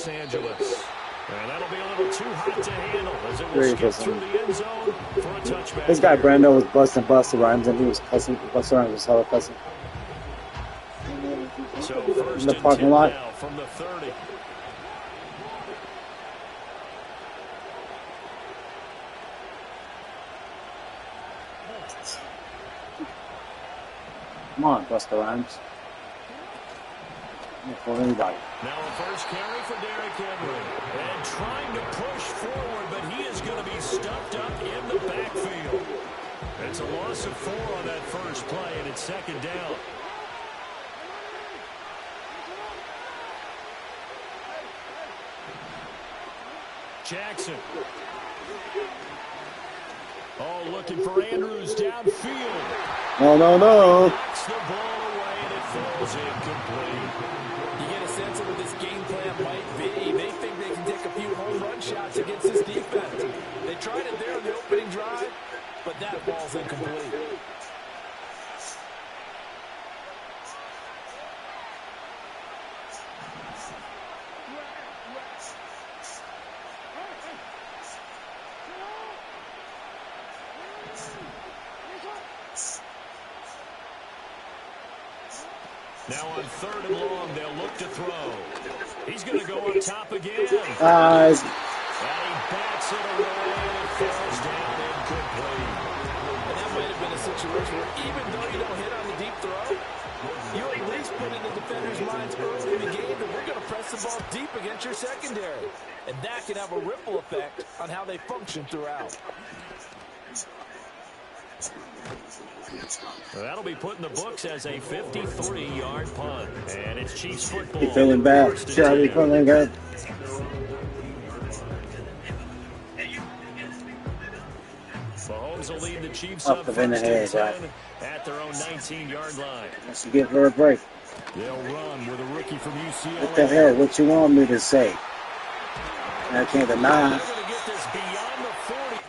Los Angeles. And that'll be a little too hot to handle as it will skip through the end zone for a touchback. This guy Brando was busting Busta Rhymes, and he was cussing. Busta Rhymes was hella cussing. So first in the parking lot now from the 30. Come on, Busta Rhymes. For anybody. Now a first carry for Derrick Henry. And trying to push forward, but he is going to be stuffed up in the backfield. It's a loss of 4 on that first play, and it's second down. Jackson. Oh, looking for Andrews downfield. No. Knocks the ball away, and it falls incomplete. You get a sense of what this game plan might be. They think they can take a few home run shots against this defense. They tried it there in the opening drive, but that ball's incomplete. Now on 3rd and long, they'll look to throw. He's going to go up top again. And he bats it away, and it falls down incomplete. And that might have been a situation where even though you don't hit on the deep throw, you at least put in the defender's minds early in the game that we're going to press the ball deep against your secondary. And that can have a ripple effect on how they function throughout. That'll be put in the books as a 53-yard punt. And it's Chiefs football. You feeling bad? Charlie feeling good? Mahomes will lead the Chiefs up in the head, at their own 19-yard line. Let's give her a break. They'll run with a rookie from UCLA. What the hell? What you want me to say? I can't deny. They're going to get this beyond the 40.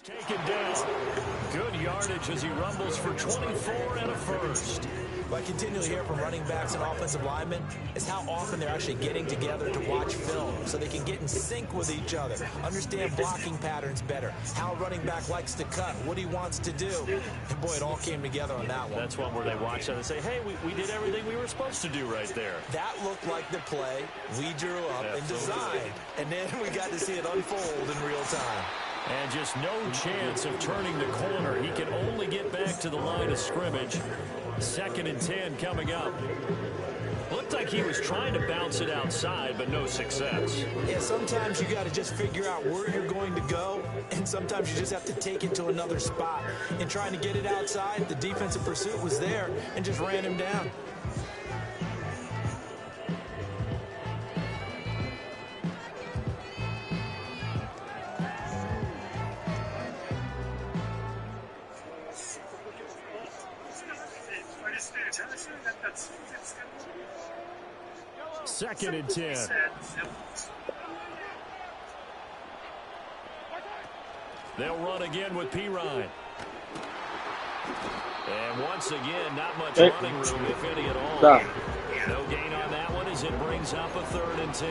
Taken down. Good yardage as he rumbles for 24 and a first. What I continually hear from running backs and offensive linemen is how often they're actually getting together to watch film so they can get in sync with each other, understand blocking patterns better, how a running back likes to cut, what he wants to do. And boy, it all came together on that one. That's one where they watch out and say, hey, we did everything we were supposed to do right there. That looked like the play we drew up and designed. And then we got to see it unfold in real time. And just no chance of turning the corner. He can only get back to the line of scrimmage. 2nd and 10 coming up. Looked like he was trying to bounce it outside, but no success. Yeah, sometimes you got to just figure out where you're going to go, and sometimes you just have to take it to another spot. In trying to get it outside, the defensive pursuit was there and just ran him down. Second and 10. They'll run again with Pirine. And once again, not much running room, if any at all. No gain on that one as it brings up a 3rd and 10.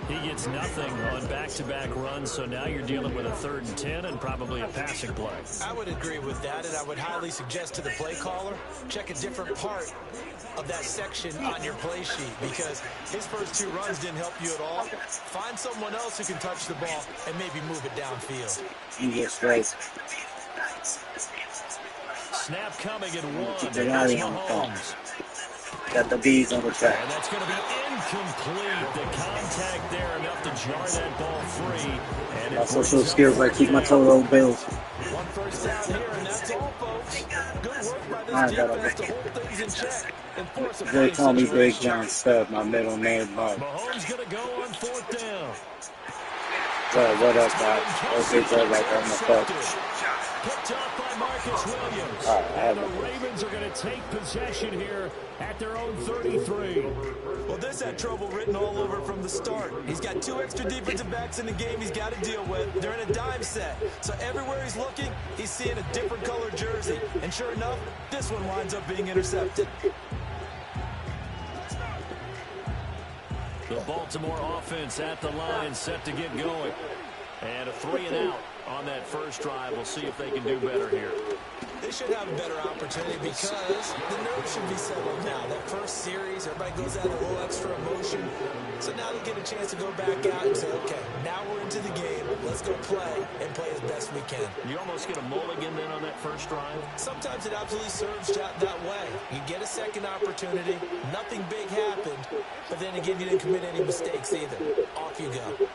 He gets nothing on back-to-back runs, so now you're dealing with a 3rd and 10 and probably a passing play. I would agree with that, and I would highly suggest to the play caller, check a different part of that section on your play sheet, because his first 2 runs didn't help you at all. Find someone else who can touch the ball and maybe move it downfield. Yes, right. Snap coming in 1. There's Mahomes. Got the bees on the track. And that's going to be incomplete. The contact there enough to jar that ball free. And my social skills like keep my total bills. 1 first down here, and that's all, folks. Good work by this defense to hold things in check and force a They call me Big John Stud, my middle name, Mark. Mahomes going to go on 4th down. So, what up, guys? Okay, so like I'm a coach. Picked off by Marcus Williams. And the Ravens are going to take possession here at their own 33. Well, this had trouble written all over from the start. He's got 2 extra defensive backs in the game he's got to deal with. They're in a dime set. So everywhere he's looking, he's seeing a different color jersey. And sure enough, this one winds up being intercepted. The Baltimore offense at the line, set to get going. And a 3 and out on that first drive. We'll see if they can do better here. They should have a better opportunity because the nerves should be settled now. That first series, everybody goes out a little extra emotion. So now they get a chance to go back out and say, okay, now we're into the game. Let's go play and play as best we can. You almost get a mulligan then on that first drive? Sometimes it absolutely serves that way. You get a second opportunity. Nothing big happened. But then again, you didn't commit any mistakes either. Off you go.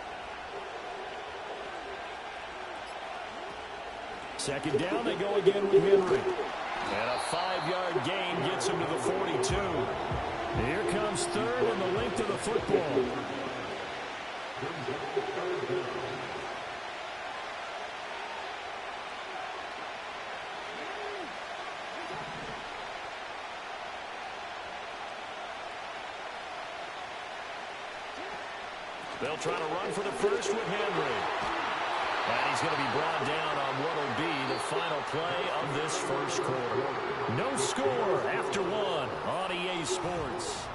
Second down, they go again with Henry. And a 5-yard gain gets him to the 42. Here comes 3rd and the length of the football. They'll try to run for the first with Henry. And he's going to be brought down on what will be the final play of this first quarter. No score after 1 on EA Sports.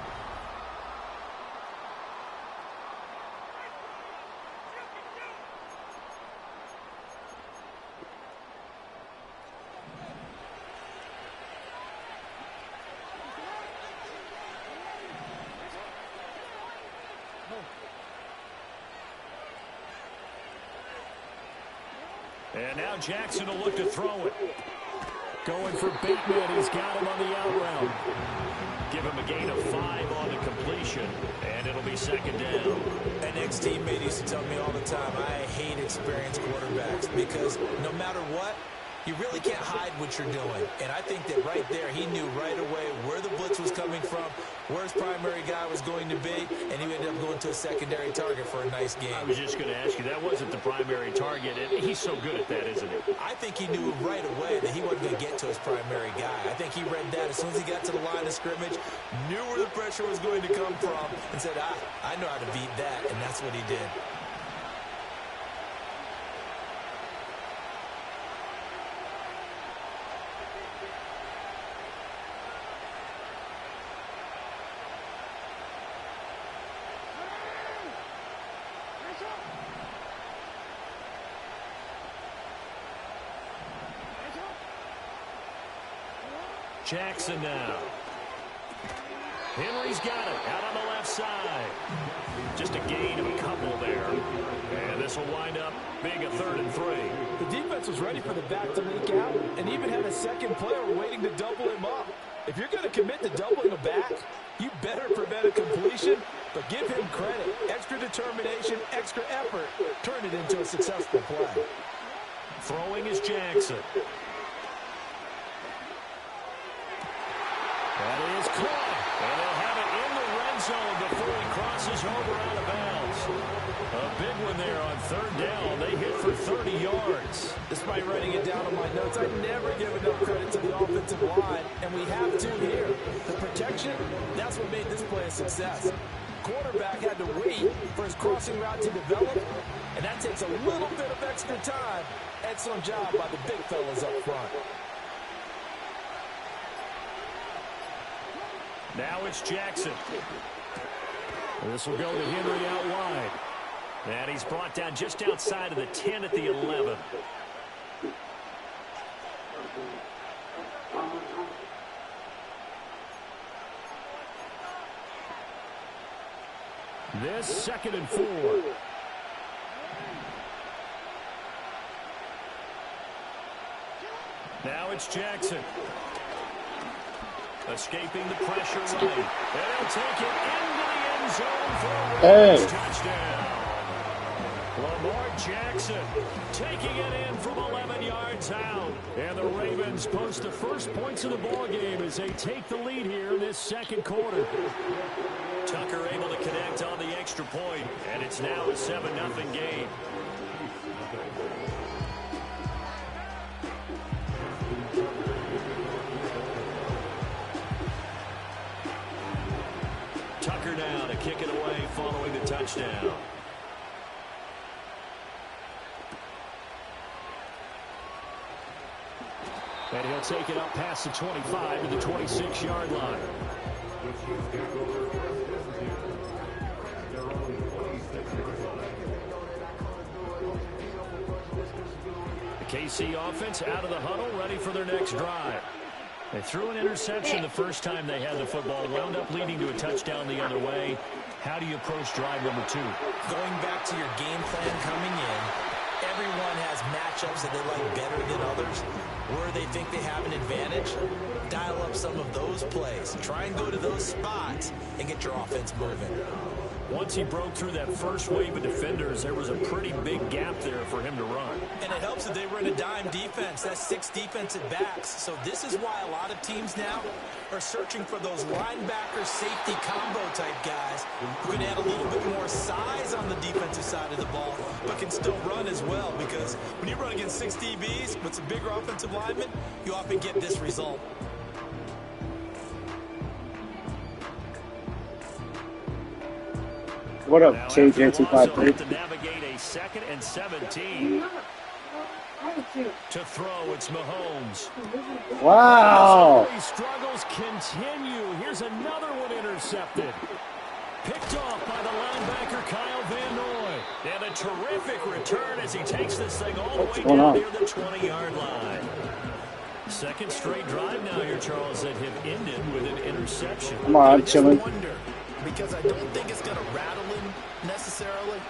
And now Jackson will look to throw it. Going for Bateman. He's got him on the out route. Give him a gain of 5 on the completion. And it'll be second down. An ex-teammate used to tell me all the time, I hate experienced quarterbacks because no matter what, you really can't hide what you're doing. And I think that right there, he knew right away where the blitz was coming from, where his primary guy was going to be, and he ended up going to a secondary target for a nice game. I was just going to ask you, that wasn't the primary target, and he's so good at that, isn't he? I think he knew right away that he wasn't going to get to his primary guy. I think he read that as soon as he got to the line of scrimmage, knew where the pressure was going to come from, and said, I know how to beat that, and that's what he did. Jackson now. Henry's got it out on the left side. Just a gain of a couple there. And this will wind up being a 3rd and 3. The defense was ready for the back to leak out and even had a second player waiting to double him up. If you're going to commit to doubling a back, you better prevent a completion, but give him credit. Extra determination, extra effort. Turn it into a successful play. Throwing is Jackson. That is caught. And they'll have it in the red zone before he crosses over out of bounds. A big one there on 3rd down. They hit for 30 yards. Despite writing it down on my notes, I never give enough credit to the offensive line, and we have to here. The protection, that's what made this play a success. Quarterback had to wait for his crossing route to develop, and that takes a little bit of extra time. Excellent job by the big fellas up front. Now it's Jackson. This will go to Henry out wide. And he's brought down just outside of the 10 at the 11. This 2nd and 4. Now it's Jackson. Escaping the pressure right. And he'll take it into the end zone for a touchdown. Lamar Jackson taking it in from 11 yards is out. And the Ravens post the first points of the ball game as they take the lead here in this second quarter. Tucker able to connect on the extra point, and it's now a 7-0 game. Tucker now to kick it away following the touchdown. And he'll take it up past the 25 to the 26-yard line. The KC offense out of the huddle, ready for their next drive. They threw an interception the first time they had the football, wound up leading to a touchdown the other way. How do you approach drive number 2? Going back to your game plan coming in, everyone has matchups that they like better than others. Where they think they have an advantage, dial up some of those plays. Try and go to those spots and get your offense moving. Once he broke through that first wave of defenders, there was a pretty big gap there for him to run. And it helps that they were in a dime defense. That's 6 defensive backs. So this is why a lot of teams now are searching for those linebacker safety combo type guys who can add a little bit more size on the defensive side of the ball, but can still run as well. Because when you run against 6 DBs with some bigger offensive linemen, you often get this result. What up, KJ253? To navigate a 2nd and 17. To throw, it's Mahomes. Wow. Struggles continue. Here's another one intercepted. Picked off by the linebacker Kyle Van Noy. And a terrific return as he takes this thing all the way down near the 20-yard line. Second straight drive now here, Charles, that have ended with an interception. Come on, chilling. Because I don't think it's going to rattle him necessarily.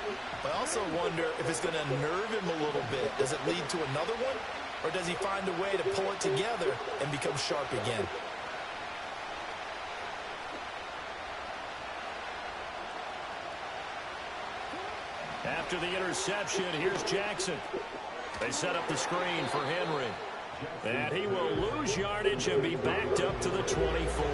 I also wonder if it's going to nerve him a little bit. Does it lead to another one? Or does he find a way to pull it together and become sharp again? After the interception, here's Jackson. They set up the screen for Henry. And he will lose yardage and be backed up to the 24.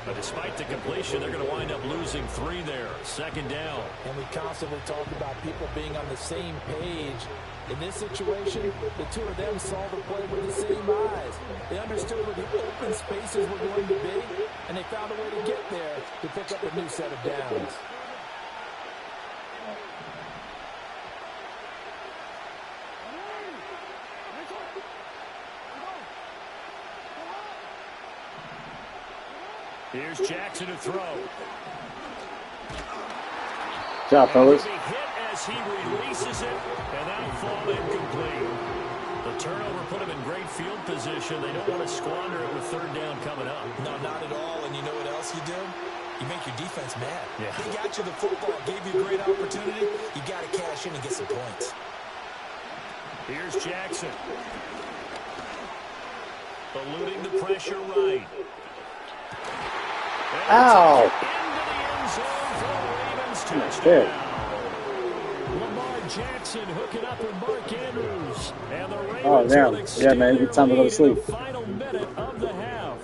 But despite the completion, they're going to wind up losing 3 there. Second down. And we constantly talk about people being on the same page. In this situation, the two of them saw the play with the same eyes. They understood where the open spaces were going to be, and they found a way to get there to pick up a new set of downs. Here's Jackson to throw. Good job, fellas. He hit as he releases it, and that'll fall incomplete. The turnover put him in great field position. They don't want to squander it with third down coming up. No, not at all. And you know what else you do? You make your defense mad. Yeah. They got you the football, gave you a great opportunity. You got to cash in and get some points. Here's Jackson. Eluding the pressure right. Ow! Lamar Jackson hooking up with Mark Andrews. And the Ravens oh, damn. Yeah, man, it's time to go to sleep. Final minute of the half.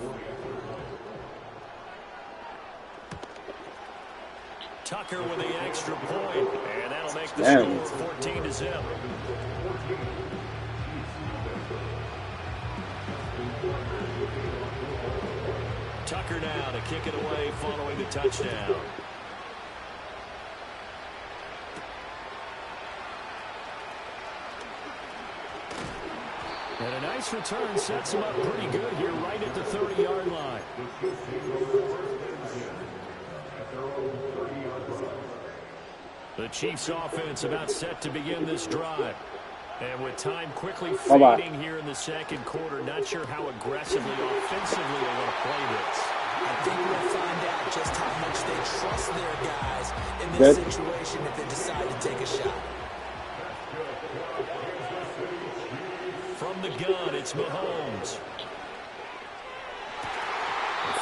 Tucker with the extra point, and that'll make the score 14-0. Tucker now to kick it away following the touchdown. And a nice return sets him up pretty good here right at the 30-yard line. The Chiefs offense about set to begin this drive. And with time quickly fading here in the second quarter, not sure how aggressively, offensively they want to play this. I think we'll find out just how much they trust their guys in this situation if they decide to take a shot. From the gun, it's Mahomes.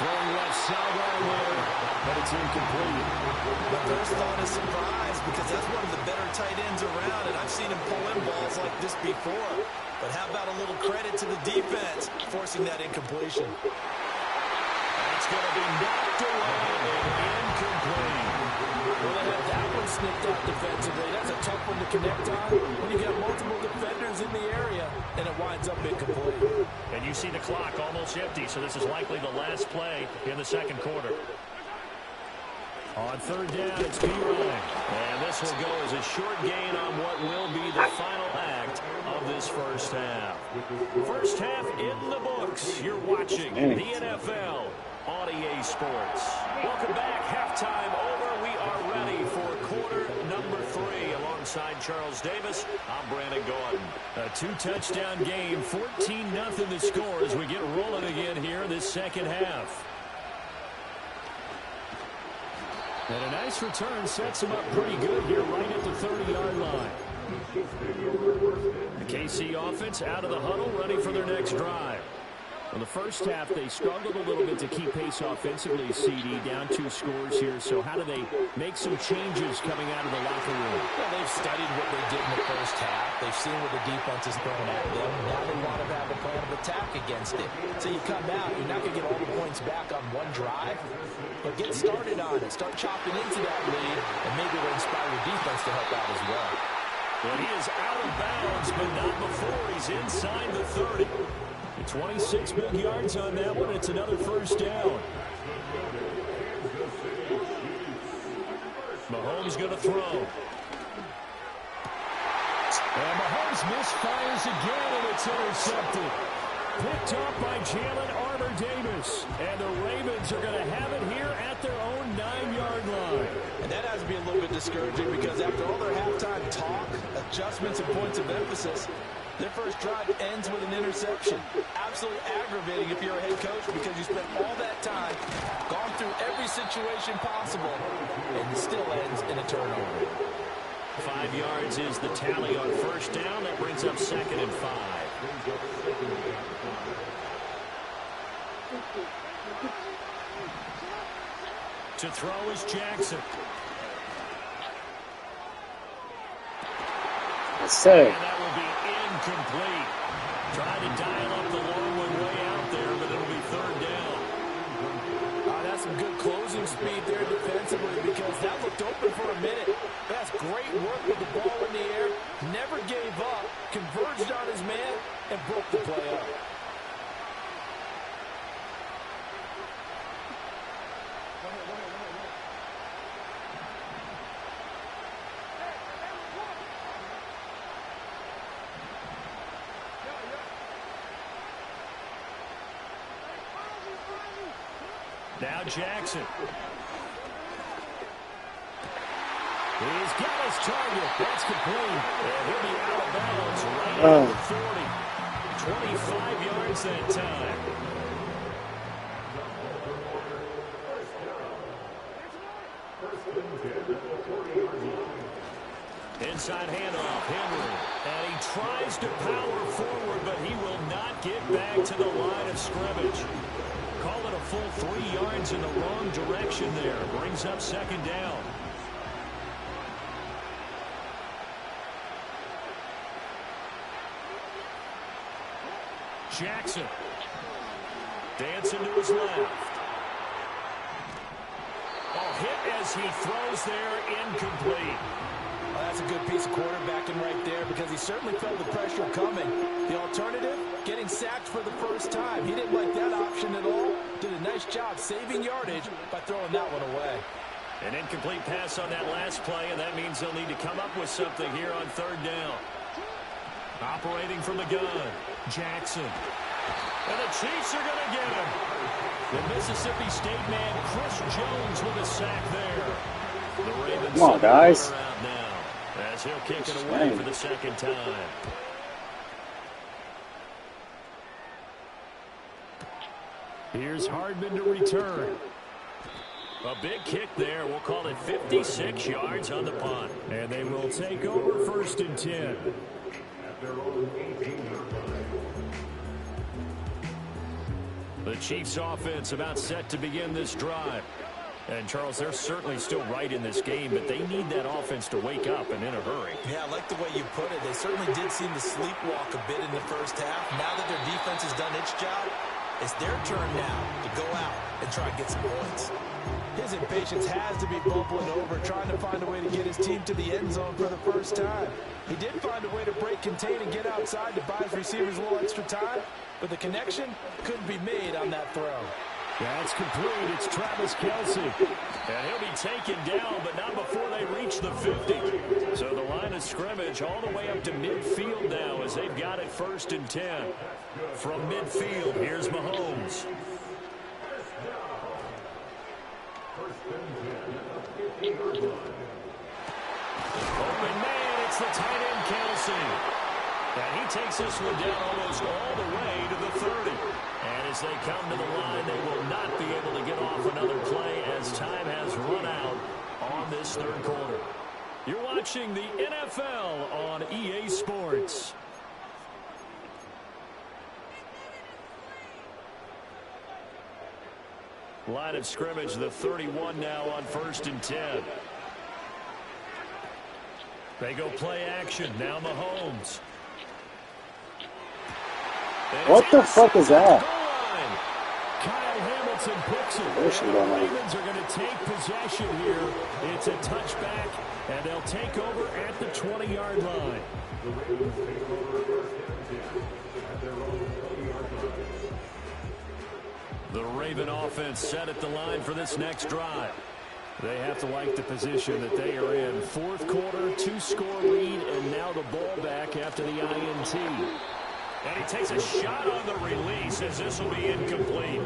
throwing left sideline there, but it's incomplete. My first thought is surprise because that's one of the better tight ends around, and I've seen him pull in balls like this before. But how about a little credit to the defense forcing that incompletion? That's going to be knocked away and incomplete. Well, they had that one snipped out defensively. That's a tough one to connect on when you got multiple defenders in the area, and it winds up incomplete. And you see the clock almost empty, so this is likely the last play in the second quarter. On third down, it's P-Ryan. And this will go as a short gain on what will be the final act of this first half. First half in the books. You're watching the NFL on EA Sports. Welcome back. Halftime over. We are ready for quarter number 3. Alongside Charles Davis, I'm Brandon Gordon. A 2-touchdown game, 14-0 the score as we get rolling again here this second half. And a nice return sets him up pretty good here right at the 30-yard line. The KC offense out of the huddle, ready for their next drive. In the first half, they struggled a little bit to keep pace offensively, CD, down 2 scores here. So how do they make some changes coming out of the locker room? Well, they've studied what they did in the first half. They've seen what the defense is throwing at them. Now they want to have a plan of attack against it. So you come out, you're not going to get all the points back on one drive, but get started on it. Start chopping into that lead, and maybe it'll inspire your defense to help out as well. And he is out of bounds, but not before he's inside the 30. 26 big yards on that one. It's another first down. Mahomes going to throw. And Mahomes misfires again, and it's intercepted. Picked off by Jalen Armour-Davis. And the Ravens are going to have it here at their own 9-yard line. And that has to be a little bit discouraging because after all their halftime talk, adjustments, and points of emphasis, their first drive ends with an interception. Absolutely aggravating if you're a head coach because you spent all that time, gone through every situation possible, and it still ends in a turnover. 5 yards is the tally on first down. That brings up 2nd and 5. To throw is Jackson. Yes, sir. And that will be incomplete. Trying to dial up the long one way out there, but it'll be 3rd down. That's some good closing speed there defensively because that looked open for a minute. That's great work with the ball in the air. Never gave up, converged on his man, and broke the play up. Now Jackson. He's got his target. That's complete. And he'll be out of bounds right at the 40. 25 yards that time. Inside handoff, Henry. And he tries to power forward, but he will not get back to the line of scrimmage. Call it a full 3 yards in the wrong direction there. Brings up 2nd down. Jackson. Dancing to his left. Oh, hit as he throws there, incomplete. Well, that's a good piece of quarterbacking right there because he certainly felt the pressure coming. The alternative, getting sacked for the first time. He didn't like that option at all. Did a nice job saving yardage by throwing that one away. An incomplete pass on that last play, and that means they'll need to come up with something here on 3rd down. Operating from the gun, Jackson. And the Chiefs are going to get him. The Mississippi State man, Chris Jones, with a sack there. The Ravens come on, guys. Now, as he'll kick it away for the 2nd time. Here's Hardman to return. A big kick there. We'll call it 56 yards on the punt. And they will take over 1st and 10. The The Chiefs offense about set to begin this drive. And, Charles, they're certainly still right in this game, but they need that offense to wake up and in a hurry. Yeah, I like the way you put it. They certainly did seem to sleepwalk a bit in the first half. Now that their defense has done its job, it's their turn now to go out and try and get some points. His impatience has to be bubbling over, trying to find a way to get his team to the end zone for the first time. He did find a way to break contain and get outside to buy his receivers a little extra time, but the connection couldn't be made on that throw. That's complete. It's Travis Kelce. And he'll be taken down, but not before they reach the 50. So the line of scrimmage all the way up to midfield now as they've got it 1st and 10. From midfield, here's Mahomes. Open man, it's the tight end Kelce. And he takes this one down almost all the way to the 30. And as they come to the line, they will not be able to get off another play as time has run out on this 3rd quarter. You're watching the NFL on EA Sports. Line of scrimmage, the 31 now on 1st and 10. They go play action. Now Mahomes. What the fuck is that? Kyle Hamilton picks it. And the Ravens are going to take possession here. It's a touchback, and they'll take over at the 20-yard line. The Raven offense set at the line for this next drive. They have to like the position that they are in. 4th quarter, 2-score lead, and now the ball back after the INT. And he takes a shot on the release as this will be incomplete.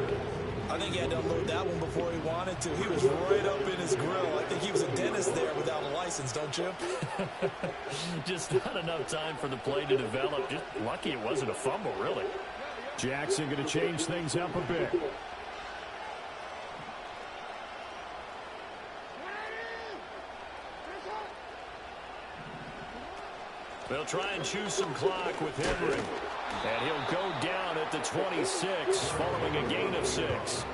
I think he had to unload that one before he wanted to. He was right up in his grill. I think he was a dentist there without a license, don't you? Just not enough time for the play to develop. Just lucky it wasn't a fumble, really. Jackson going to change things up a bit. They'll try and choose some clock with Henry. And he'll go down at the 26 following a gain of 6.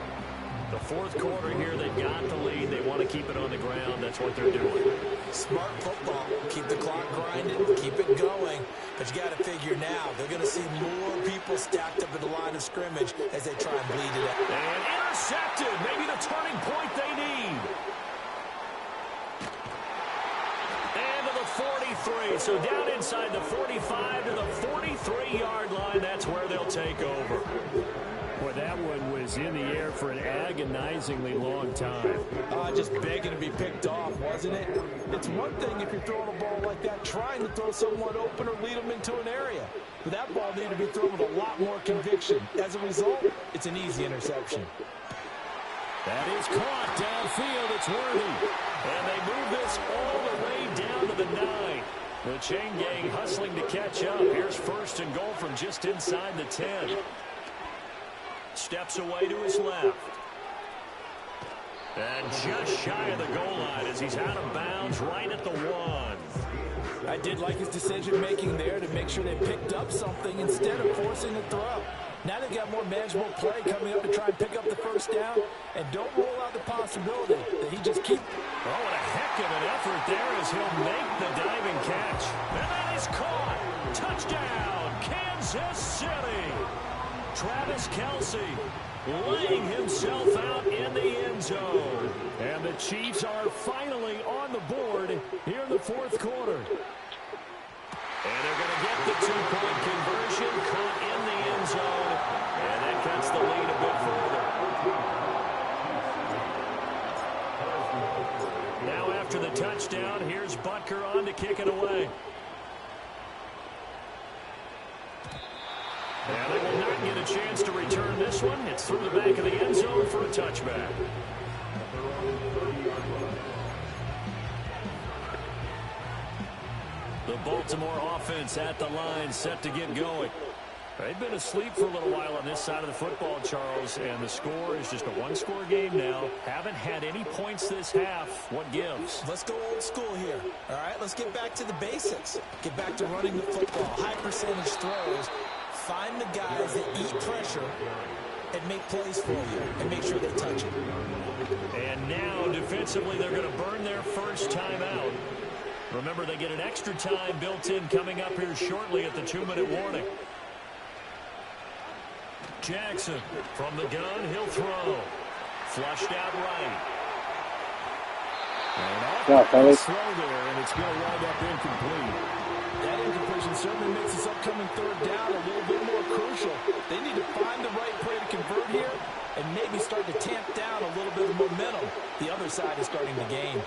The 4th quarter here, they've got the lead. They want to keep it on the ground. That's what they're doing. Smart football. Keep the clock grinding. Keep it going. But you got to figure now, they're going to see more people stacked up at the line of scrimmage as they try and bleed it out. And intercepted. Maybe the turning point they need. And to the 43. So down inside the 45 to the 43-yard line. That's where they'll take over. Boy, that one was in the air for an agonizingly long time. Just begging to be picked off, wasn't it? It's one thing if you're throwing a ball like that, trying to throw someone open or lead them into an area. But that ball needed to be thrown with a lot more conviction. As a result, it's an easy interception. That is caught downfield. It's Worthy. And they move this all the way down to the 9. The chain gang hustling to catch up. Here's 1st and goal from just inside the 10. Steps away to his left. And just shy of the goal line as he's out of bounds right at the 1. I did like his decision-making there to make sure they picked up something instead of forcing the throw. Now they've got more manageable play coming up to try and pick up the 1st down. And don't rule out the possibility that he just keep... Oh, what a heck of an effort there as he'll make the diving catch. And that is caught. Touchdown, Kansas City. Travis Kelce laying himself out in the end zone. And the Chiefs are finally on the board here in the 4th quarter. And they're going to get the 2-point conversion, caught in the end zone. And that cuts the lead a bit further. Now after the touchdown, here's Butker on to kick it away. And they will not get a chance to return this one. It's through the back of the end zone for a touchback. The Baltimore offense at the line, set to get going. They've been asleep for a little while on this side of the football, Charles, and the score is just a 1-score game now. Haven't had any points this half. What gives? Let's go old school here. All right, let's get back to the basics. Get back to running the football, high percentage throws. Find the guys that eat pressure and make plays for you and make sure they touch it. And now, defensively, they're going to burn their first timeout. Remember, they get an extra time built in coming up here shortly at the 2-minute warning. Jackson from the gun, he'll throw. Flushed out right. And off the throw there, and it's going to wind up incomplete. That incompletion certainly makes this upcoming third down a little bit more crucial. They need to find the right play to convert here and maybe start to tamp down a little bit of momentum. The other side is starting to gain.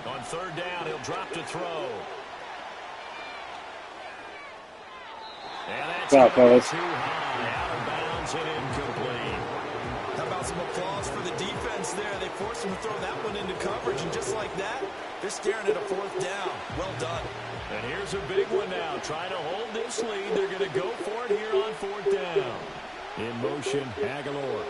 On third down, he'll drop to throw. And that's too high, out of bounds and incomplete. How about some applause for the defense there? They forced him to throw that one into coverage, and just like that, they're staring at a fourth down. Well done. And here's a big one now. Trying to hold this lead. They're going to go for it here on fourth down. In motion, Aguilar.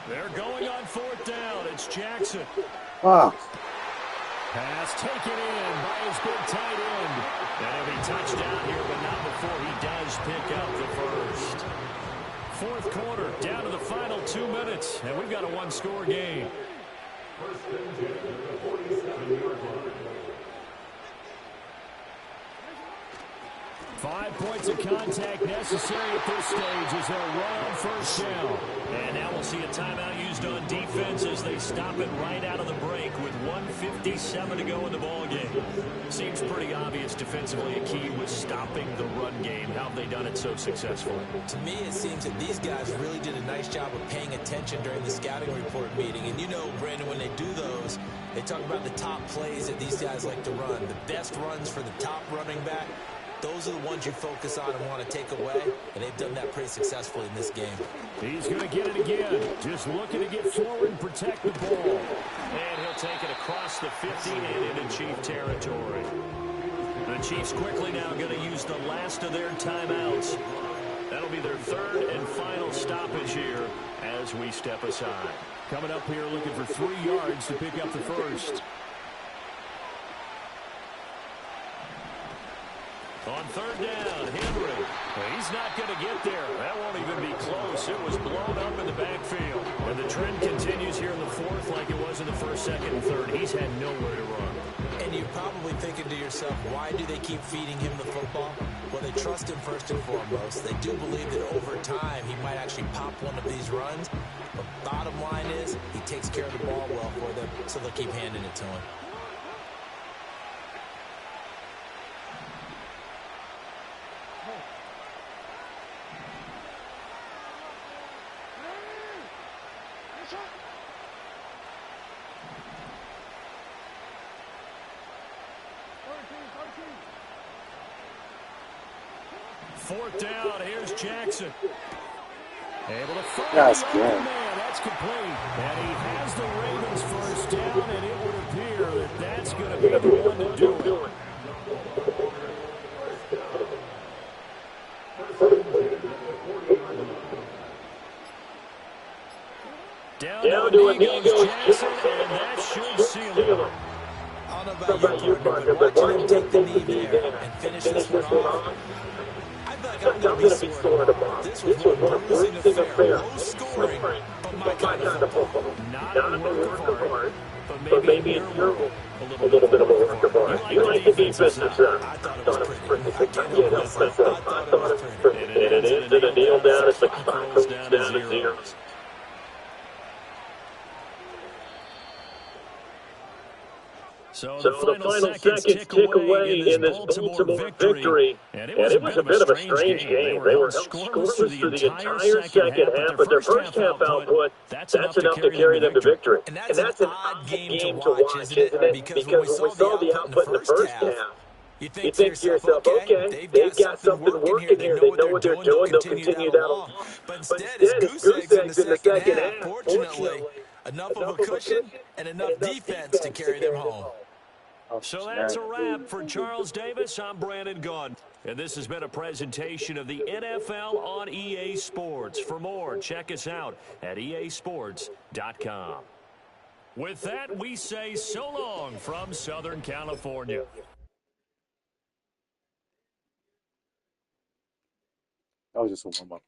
They're going on fourth down. It's Jackson. Wow. Pass taken in by his big tight end. And he'll be touchdown here, but not before he does pick up the first. Fourth quarter, down to the final 2 minutes, and we've got a one-score game. 5 points of contact necessary at this stage as they'll run on first down. And now we'll see a timeout used on defense as they stop it right out of the break with 1:57 to go in the ballgame. Seems pretty obvious defensively a key was stopping the run game. How have they done it so successfully? To me, it seems that these guys really did a nice job of paying attention during the scouting report meeting. And you know, Brandon, when they do those, they talk about the top plays that these guys like to run. The best runs for the top running back. Those are the ones you focus on and want to take away, and they've done that pretty successfully in this game. He's going to get it again. Just looking to get forward and protect the ball. And he'll take it across the 50 and into Chief territory. The Chiefs quickly now going to use the last of their timeouts. That'll be their third and final stoppage here as we step aside. Coming up here looking for 3 yards to pick up the first. On third down, Henry. He's not going to get there. That won't even be close. It was blown up in the backfield. And the trend continues here in the fourth like it was in the first, second, and third. He's had nowhere to run. And you're probably thinking to yourself, why do they keep feeding him the football? Well, they trust him first and foremost. They do believe that over time he might actually pop one of these runs. But bottom line is he takes care of the ball well for them, so they'll keep handing it to him. Fourth down, here's Jackson. Able to find That's the good. open man. That's complete. And he has the Ravens first down, and it would appear that that's going to be the one to do it. Down to an Eagles, Jackson, and that should seal it. I don't know about you, partner, but watching him take the knee there and finish this one off, I feel like I'm going to be sore tomorrow. This was one bruising affair, low scoring, but my kind of football. Not a work of art, but maybe in your a little bit of a work of art. You like the defense, sir. I thought it was pretty. I can't help myself. I thought it was pretty. And it is to the deal down at the clock comes down to zero. So the final seconds tick away in this Baltimore victory. And it was a bit of a strange game. They were held scoreless through the entire second half, but their first half output, that's enough to carry them to victory. And that's an odd game to watch, isn't it? Because when we saw the output in the first half, you think to yourself, okay, they've got something working here. They know what they're doing. They'll continue that along. But instead, it's goose eggs in the second half. Fortunately, Enough of a cushion and enough defense to carry them home. So that's a wrap for Charles Davis. I'm Brandon Gaudin. And this has been a presentation of the NFL on EA Sports. For more, check us out at easports.com. With that, we say so long from Southern California. That was just a warm-up.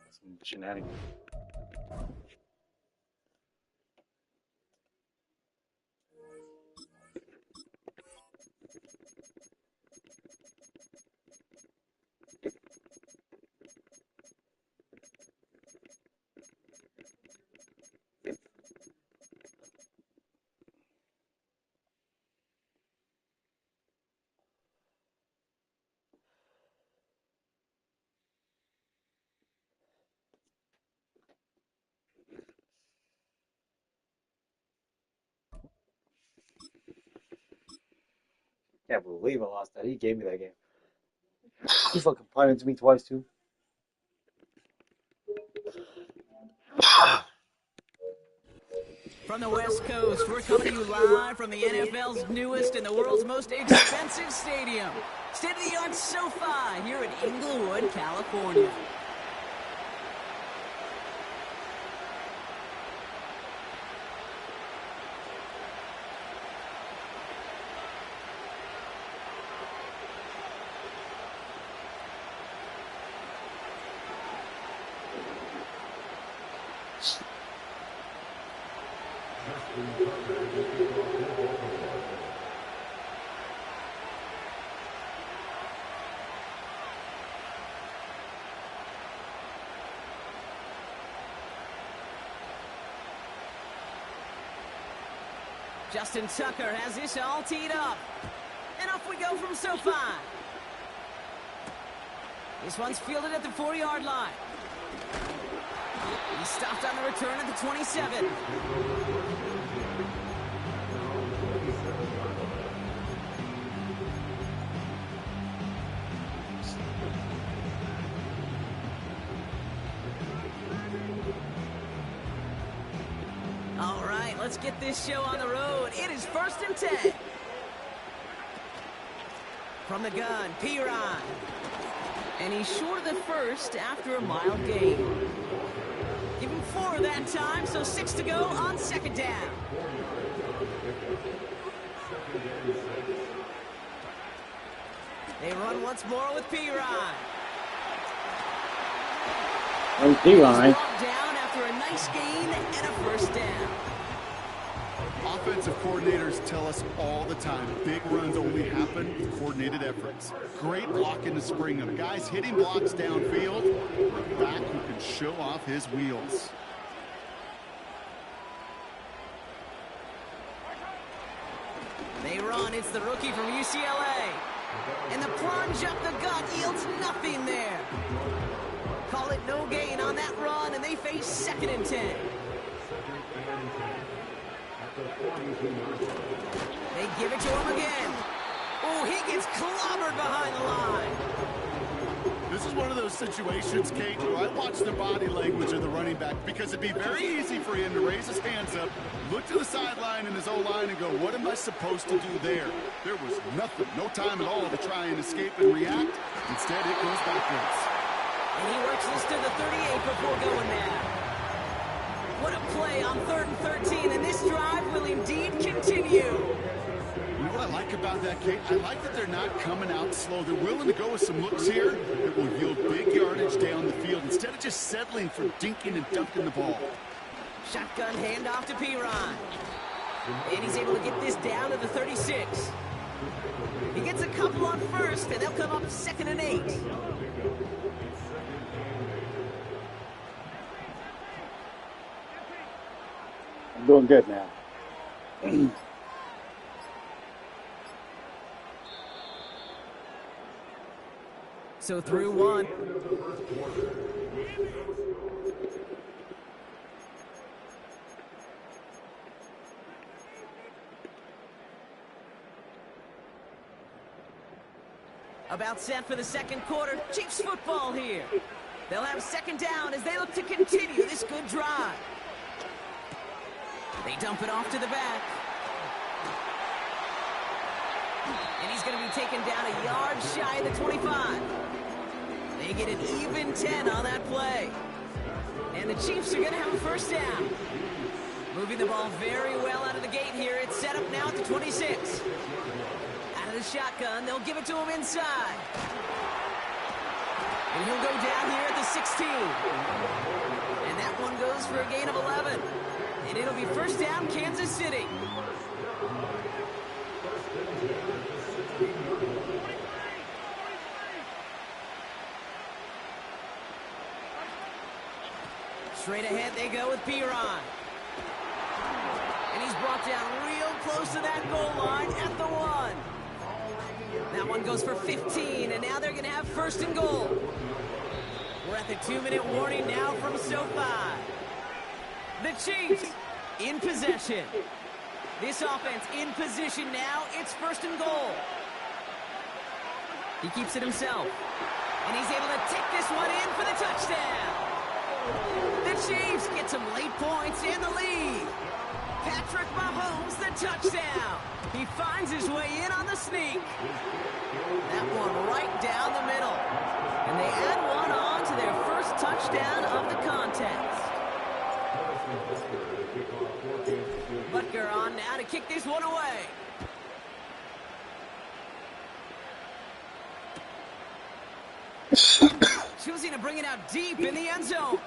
Some shenanigans. Can't believe I lost that. He gave me that game. He fucking punted to me twice too. From the West Coast, we're coming to you live from the NFL's newest and the world's most expensive stadium. State-of-the-art SoFi here in Inglewood, California. Justin Tucker has this all teed up. And off we go from SoFi. This one's fielded at the 4-yard line. He stopped on the return at the 27. All right, let's get this show on the road. It is 1st and 10. From the gun, P-Ron. And he's short of the first after a mild gain. Give him 4 that time, so 6 to go on 2nd down. They run once more with P-Ron. And P-Ron. Down after a nice gain and a 1st down. Offensive coordinators tell us all the time, big runs only happen with coordinated efforts. Great blocking to spring them. Guys hitting blocks downfield. A back who can show off his wheels. They run. It's the rookie from UCLA. And the plunge up the gut yields nothing there. Call it no gain on that run, and they face 2nd and 10. They give it to him again. Oh, he gets clobbered behind the line. This is one of those situations, Kate, where I watch the body language of the running back because it'd be very easy for him to raise his hands up, look to the sideline in his O-line and go, what am I supposed to do there? There was nothing, no time at all to try and escape and react. Instead, it goes backwards. And he works this to the 38 before going there. What a play on 3rd and 13, and this drive will indeed continue. You know what I like about that, Kate? I like that they're not coming out slow. They're willing to go with some looks here that will yield big yardage down the field instead of just settling for dinking and dunking the ball. Shotgun handoff to P-Ron. And he's able to get this down to the 36. He gets a couple on 1st, and they'll come up 2nd and 8. I'm doing good now. So through 1. About set for the 2nd quarter. Chiefs football here. They'll have 2nd down as they look to continue this good drive. They dump it off to the back. And he's going to be taken down a yard shy of the 25. They get an even 10 on that play. And the Chiefs are going to have a first down. Moving the ball very well out of the gate here. It's set up now at the 26. Out of the shotgun, they'll give it to him inside. And he'll go down here at the 16. And that one goes for a gain of 11. And it'll be first down, Kansas City. Straight ahead they go with Piron. And he's brought down real close to that goal line at the 1. That one goes for 15, and now they're going to have first and goal. We're at the 2-minute warning now from SoFi. The Chiefs in possession. This offense in position now. It's first and goal. He keeps it himself. And he's able to take this one in for the touchdown. The Chiefs get some late points in the lead. Patrick Mahomes, the touchdown. He finds his way in on the sneak. That one right down the middle. And they add one on to their first touchdown of the contest. Butker on now to kick this one away. Choosing to bring it out deep in the end zone.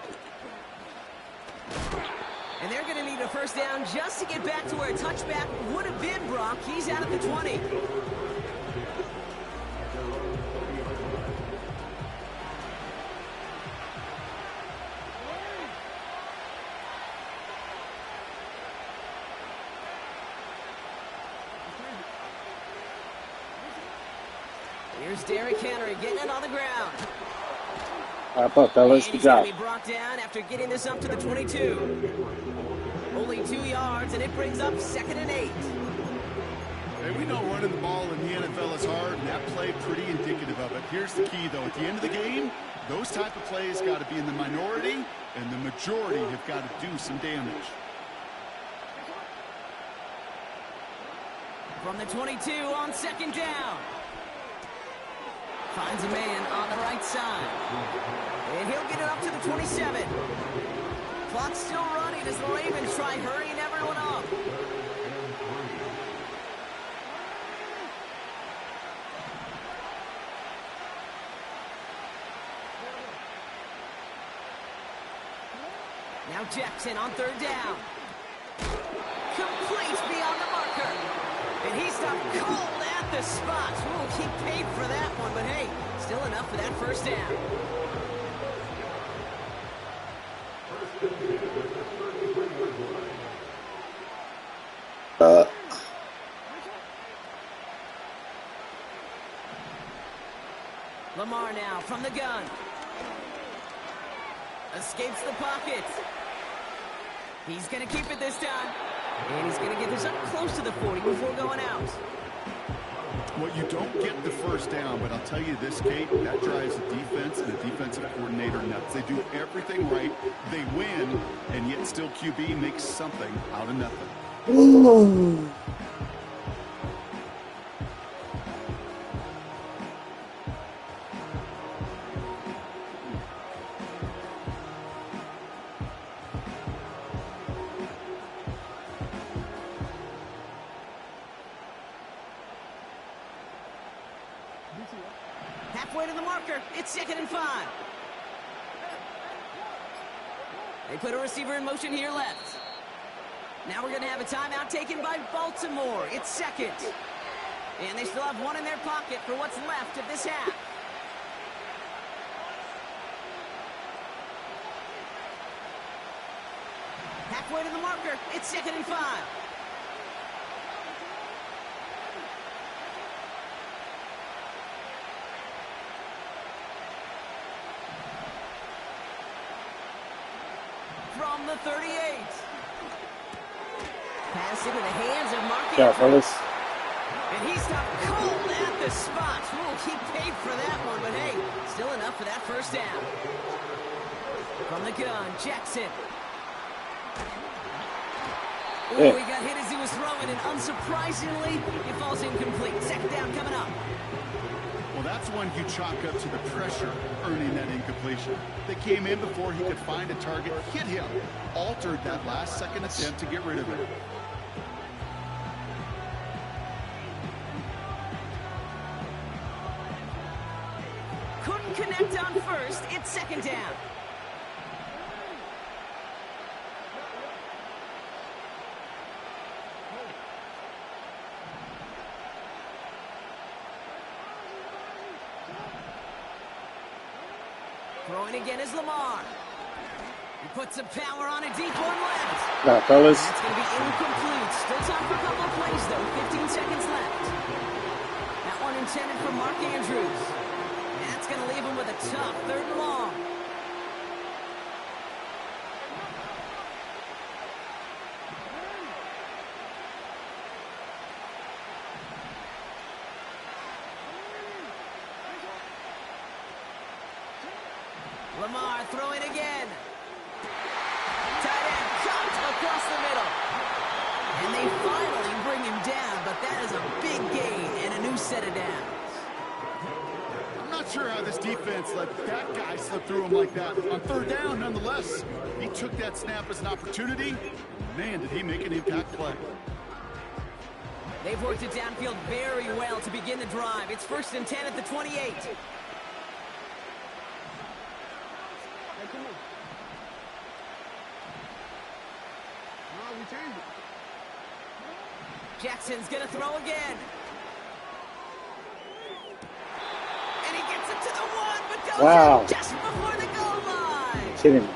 And they're going to need a first down just to get back to where a touchback would have been, Brock. He's out at the 20. Here's Derrick Henry getting it on the ground. Wrap up, fellas. Good job. He's going to be brought down after getting this up to the 22. Only 2 yards, and it brings up 2nd and 8. Hey, we know running the ball in the NFL is hard, and that play pretty indicative of it. Here's the key, though. At the end of the game, those type of plays got to be in the minority, and the majority have got to do some damage. From the 22 on 2nd down. Finds a man on the right side. And he'll get it up to the 27. Clock's still running as the Ravens try hurrying everyone up. Now Jackson on 3rd down. Complete beyond the marker. And he stopped cold at the spot. Ooh, he paid for that one, but hey, still enough for that first down. Lamar now from the gun. Escapes the pocket. He's going to keep it this time. And he's going to get this up close to the 40 before going out. Well, you don't get the first down, but I'll tell you this, Kate, that drives the defense and the defensive coordinator nuts. They do everything right. They win, and yet still QB makes something out of nothing. Ooh. Halfway to the marker. It's 2nd and 5. They put a receiver in motion here left. Now we're going to have a timeout taken by Baltimore. It's 2nd. And they still have one in their pocket for what's left of this half. Halfway to the marker. It's 2nd and 5. From the 38. Pass into the hands of Marquez. Yeah, fellas. And he stopped cold at the spot. Ooh, he paid for that one, but hey, still enough for that first down. From the gun, Jackson. Ooh, he got hit as he was throwing, and unsurprisingly, he falls incomplete. Second down coming up. Well, that's one you chalk up to the pressure earning that incompletion. They came in before he could find a target, hit him, altered that last-second attempt to get rid of it. Couldn't connect on first. It's second down. Throwing again is Lamar. He puts some power on a deep one left. Now, fellas. That's going to be incomplete. Still time for a couple of plays, though. 15 seconds left. That one intended for Mark Andrews. That's going to leave him with a tough 3rd and long. Lamar throwing again. Tight end cut across the middle. And they finally bring him down, but that is a big gain and a new set of downs. I'm not sure how this defense let that guy slip through him like that. On 3rd down, nonetheless, he took that snap as an opportunity. Man, did he make an impact play. They've worked it downfield very well to begin the drive. It's 1st and 10 at the 28. Jackson's gonna throw again. And he gets it to the 1, but goes out just before the goal line. Kidding me.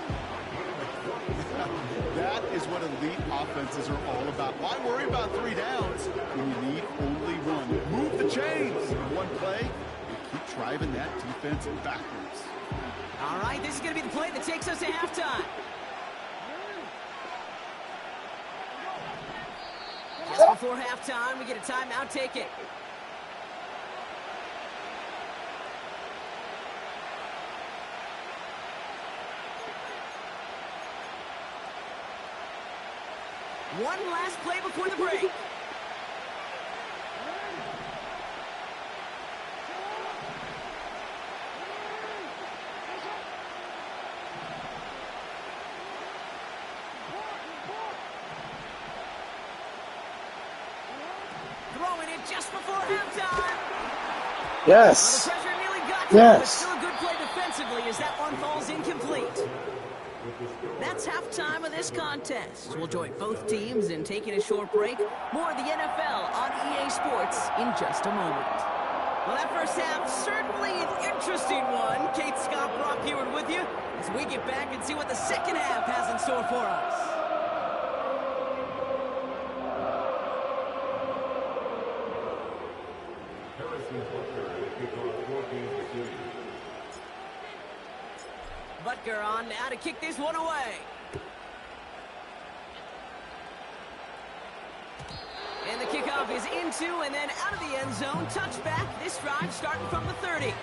That is what elite offenses are all about. Why worry about 3 downs when you need only 1? Move the chains in one play and keep driving that defense backwards. All right, this is gonna be the play that takes us to halftime. Just before halftime, we get a timeout. Take it. One last play before the break. Throwing it just before halftime. Yes. The pressure nearly got to him, but Yes. still a good play defensively as that one falls incomplete. That's halftime of this contest. We'll join both teams in taking a short break. More of the NFL on EA Sports in just a moment. Well, that first half, certainly an interesting one. Kate Scott, Brock Heward with you as we get back and see what the second half has in store for us. Butker on now to kick this one away. And the kickoff is into and then out of the end zone. Touchback. This drive starting from the 30.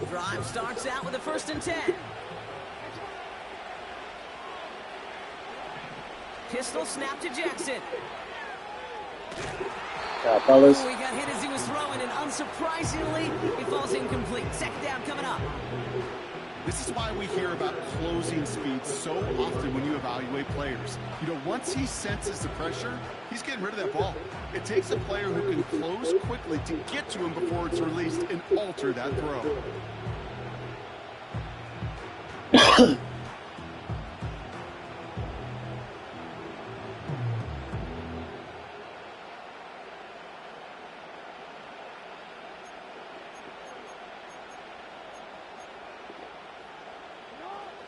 Drive starts out with a 1st and 10. Pistol snap to Jackson. Yeah, fellas. Ooh, he got hit as he was throwing, and unsurprisingly, he falls incomplete. Second down coming up. This is why we hear about closing speed so often when you evaluate players. You know, once he senses the pressure, he's getting rid of that ball. It takes a player who can close quickly to get to him before it's released and alter that throw.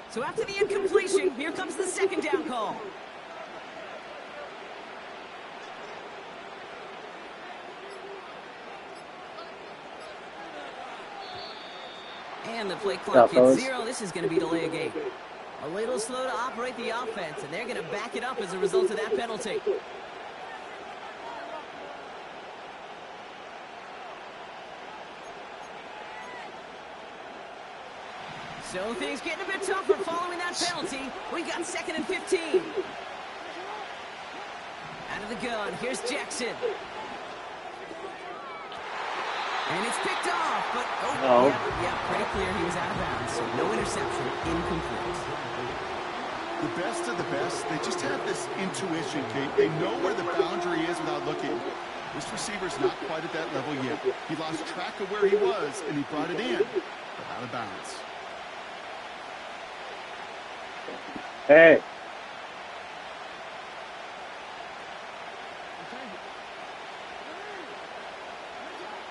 So after the incompletion, here comes the second down call. And the play clock hits 0. This is going to be delay a game. A little slow to operate the offense, and they're going to back it up as a result of that penalty. So things getting a bit tougher following that penalty. We got 2nd and 15. Out of the gun, here's Jackson. And it's picked off, but yeah, pretty clear he was out of bounds. So no interception, incomplete. The best of the best, they just have this intuition, Kate. They know where the boundary is without looking. This receiver's not quite at that level yet. He lost track of where he was, and he brought it in, but out of bounds. Hey.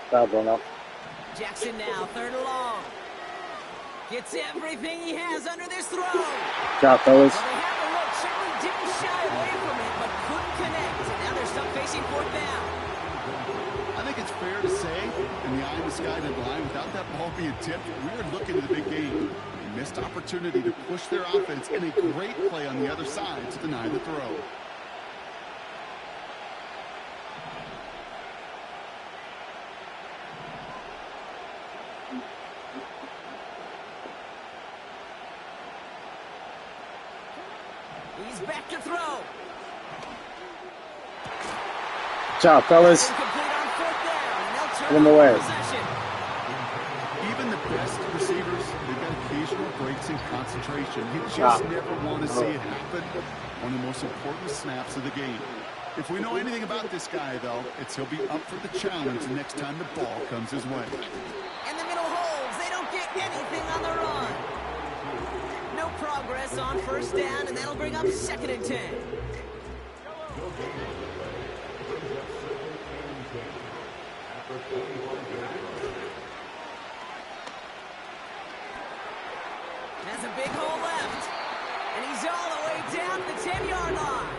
Stop, Bruno. Jackson now, 3rd and long. Gets everything he has under this throw. Job, fellas. Well, they have a look. Certainly didn't shy away from it, but couldn't connect. And now they're stuck facing 4th down. I think it's fair to say, in the eye of the sky line, without that ball being tipped, we were looking at the big game. A missed opportunity to push their offense, and a great play on the other side to deny the throw. He's back to throw. Good job, fellas. Incomplete on 4th down, and they'll turn Get him away. possession. Even the best receivers, they've got occasional breaks in concentration. You just never want to see it happen on the most important snaps of the game. If we know anything about this guy, though, it's he'll be up for the challenge the next time the ball comes his way. And the middle holds. They don't get anything on the run. No progress on 1st down, and that'll bring up 2nd and 10. Has a big hole left. And he's all the way down to the 10-yard line.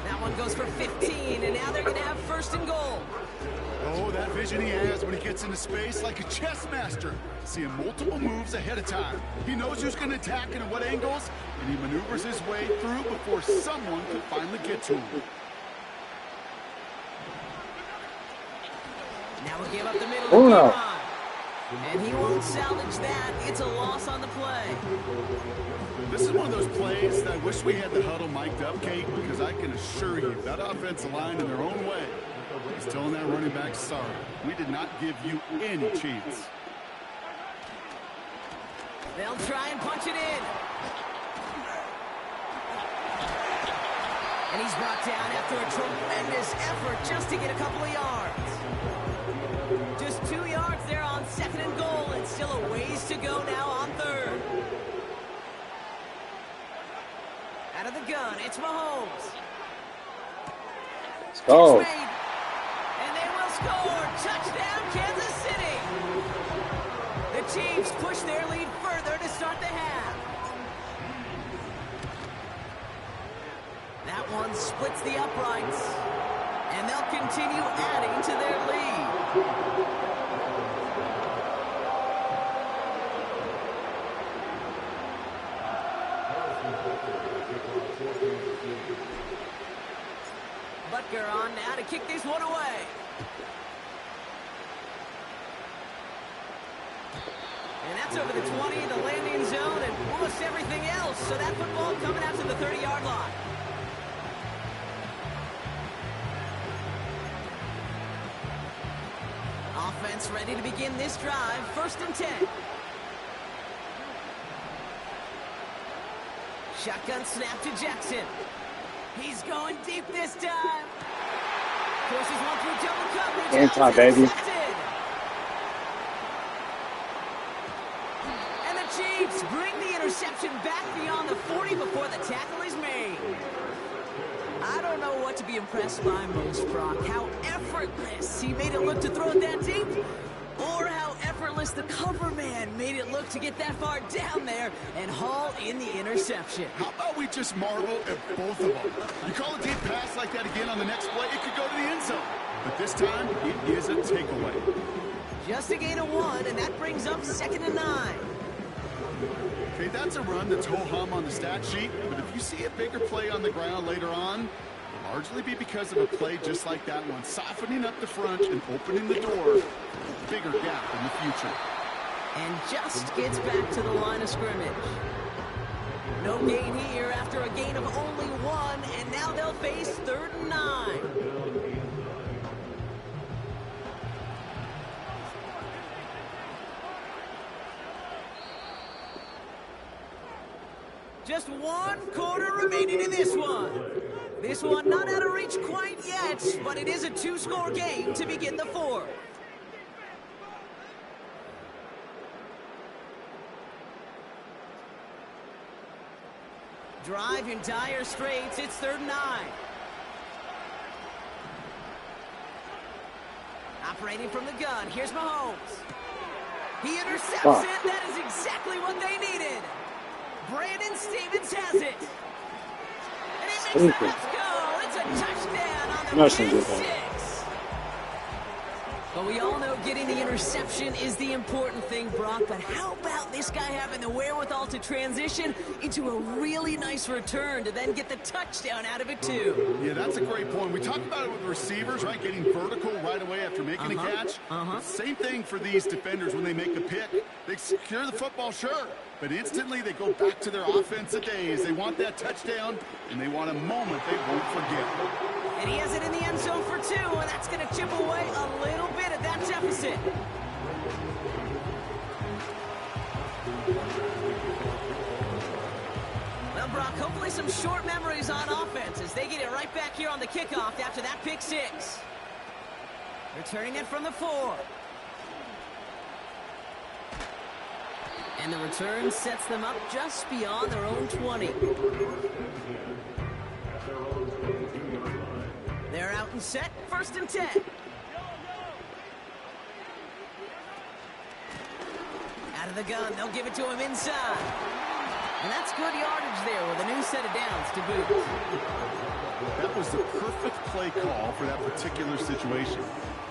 That one goes for 15, and now they're going to have 1st and goal. Oh, that vision he has when he gets into space like a chess master. Seeing multiple moves ahead of time. He knows who's going to attack and at what angles, and he maneuvers his way through before someone can finally get to him. Now we'll give up the middle of the run. And he won't salvage that. It's a loss on the play. This is one of those plays that I wish we had the huddle mic'd up, Kate, because I can assure you that offensive line in their own way is telling that running back, sorry, we did not give you any chance. They'll try and punch it in. And he's brought down after a tremendous effort just to get a couple of yards. Just 2 yards there on 2nd and goal, and still a ways to go now on 3rd. Out of the gun, it's Mahomes. Let's go. And they will score. Touchdown, Kansas City. The Chiefs push their lead further to start the half. That one splits the uprights, and they'll continue adding to their lead. Butker on now to kick this one away. And that's over the 20, the landing zone, and almost everything else. So that football coming out to the 30-yard line. Offense ready to begin this drive. 1st and 10. Shotgun snap to Jackson. He's going deep this time. Forces one through double coverage. Game time, baby. And the Chiefs bring the interception back beyond the 40 before the tackle is made. I don't know what to be impressed by most, Brock. How effortless he made it look to throw it that deep, or how effortless the cover man made it look to get that far down there and haul in the interception. How about we just marvel at both of them? You call a deep pass like that again on the next play, it could go to the end zone. But this time, it is a takeaway. Just a gain of 1, and that brings up 2nd and 9. Okay, that's a run that's ho-hum on the stat sheet, but if you see a bigger play on the ground later on, it'll largely be because of a play just like that one, softening up the front and opening the door for a bigger gap in the future. And just gets back to the line of scrimmage. No gain here after a gain of only 1, and now they'll face 3rd and 9. Just 1 quarter remaining in this one. This one not out of reach quite yet, but it is a 2-score game to begin the 4th. Drive in dire straits. It's 3rd and 9. Operating from the gun. Here's Mahomes. He intercepts it. That is exactly what they needed. Brandon Stevens has it. And he makes the let's go. It's a touchdown on the pick 6. But we all know getting the interception is the important thing, Brock. But how about this guy having the wherewithal to transition into a really nice return to then get the touchdown out of it, too? Yeah, that's a great point. We talked about it with receivers, right? Getting vertical right away after making a catch. Same thing for these defenders when they make the pick. They secure the football, sure. But instantly they go back to their offensive days. They want that touchdown, and they want a moment they won't forget. And he has it in the end zone for 2, and that's going to chip away a little bit at that deficit. Well, Brock, hopefully some short memories on offense as they get it right back here on the kickoff after that pick 6. Returning it from the 4. And the return sets them up just beyond their own 20. They're out and set, 1st and 10. Out of the gun, they'll give it to him inside. And that's good yardage there with a new set of downs to boot. That was the perfect play call for that particular situation.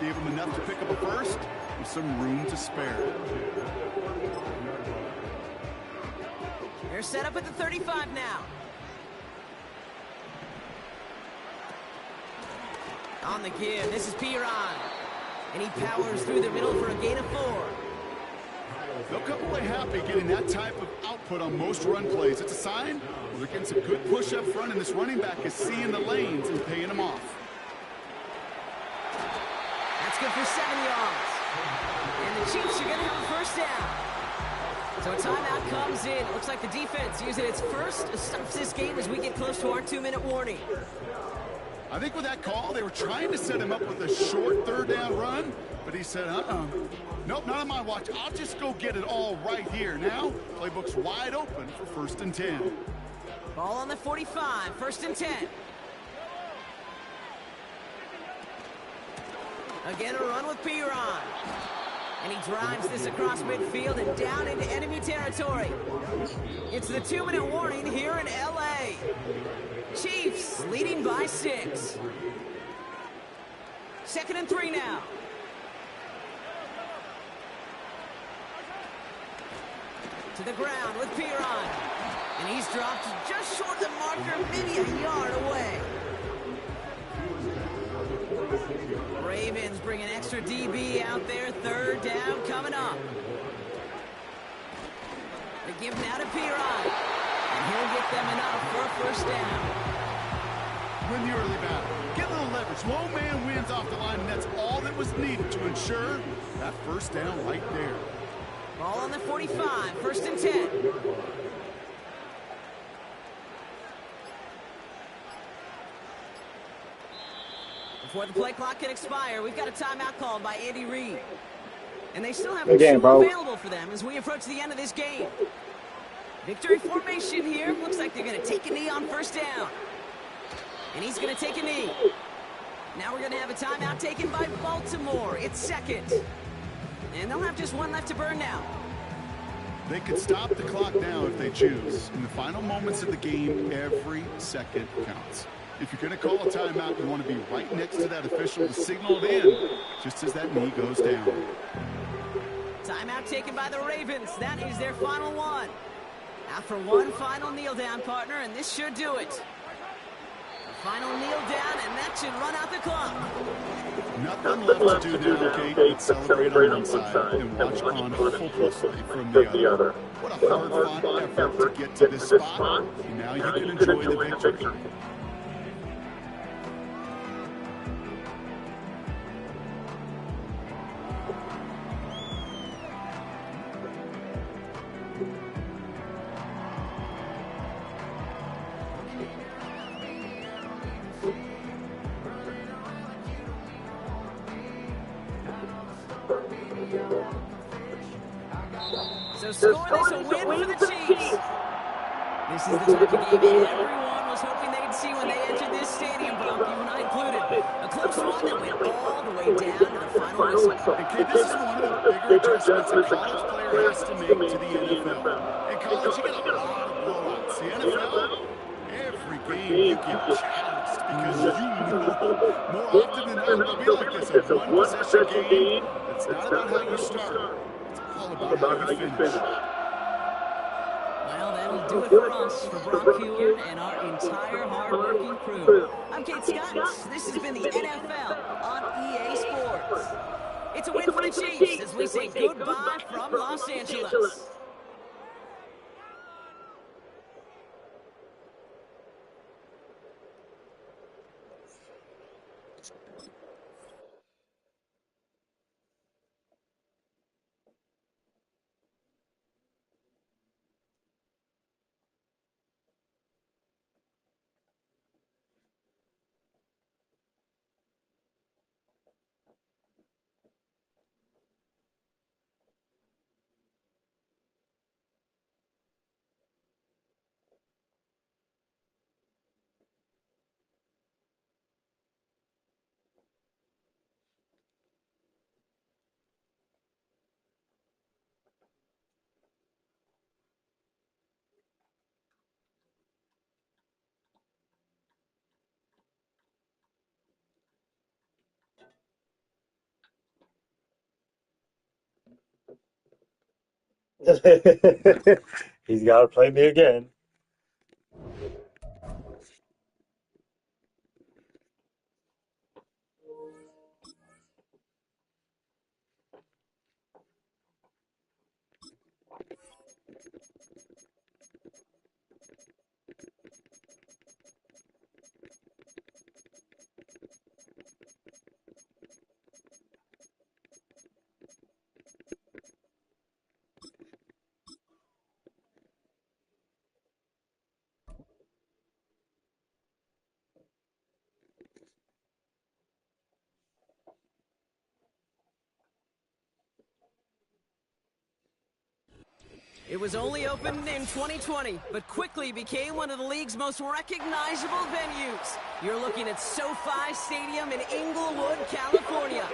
Gave him enough to pick up a 1st with some room to spare. They're set up at the 35 now. On the give, this is Piron. And he powers through the middle for a gain of 4. They'll come away happy getting that type of output on most run plays. It's a sign they're getting some good push up front, and this running back is seeing the lanes and paying them off. That's good for 7 yards. And the Chiefs are going to have a 1st down. So a timeout comes in. Looks like the defense using its first stops this game as we get close to our 2-minute warning. I think with that call, they were trying to set him up with a short 3rd down run, but he said, nope, not on my watch. I'll just go get it all right here. Now, playbook's wide open for 1st and 10. Ball on the 45, 1st and 10. Again, a run with Piron. And he drives this across midfield and down into enemy territory. It's the 2-minute warning here in L.A. Chiefs leading by 6. 2nd and 3 now. To the ground with Piron. And he's dropped just short of the marker, maybe a yard away. Ravens bring an extra DB out there. 3rd down coming up. They give now to Piron. And he'll get them enough for a 1st down. Win the early battle. Get a little leverage. Low man wins off the line, and that's all that was needed to ensure that 1st down right there. Ball on the 45, 1st and 10. Before the play clock can expire, we've got a timeout called by Andy Reid. And they still have two available for them as we approach the end of this game. Victory formation here. Looks like they're going to take a knee on 1st down. And he's going to take a knee. Now we're going to have a timeout taken by Baltimore. It's 2nd. And they'll have just 1 left to burn now. They could stop the clock now if they choose. In the final moments of the game, every second counts. If you're going to call a timeout, you want to be right next to that official to signal it in just as that knee goes down. Timeout taken by the Ravens. That is their final one. Now for one final kneel down, partner, and this should do it. Final kneel down, and that should run out the clock. Nothing left to do now, Kate, but celebrate on one side and watch on hopelessly from the other. What a hard-fought effort to get to this spot, and now you can enjoy the victory. So score this a win for the Chiefs. This is the type of game everyone was hoping they'd see when they entered this stadium, Bronco, and I included. A close one that went all the way down to the final whistle. And Kate, this is one of the bigger adjustments a college player has to make to the NFL. In college, you get a lot of blowouts. The NFL, every game you get challenged because you know more often than not it'll be like this. A one-possession game. It's not about how you start. All about how you finish. Well, that'll do it for us, for Brock Hewitt and our entire hard-working crew. I'm Kate Scott. This has been the NFL on EA Sports. It's a win for the Chiefs as we say goodbye from Los Angeles. He's got to play me again. It was only opened in 2020, but quickly became one of the league's most recognizable venues. You're looking at SoFi Stadium in Inglewood, California.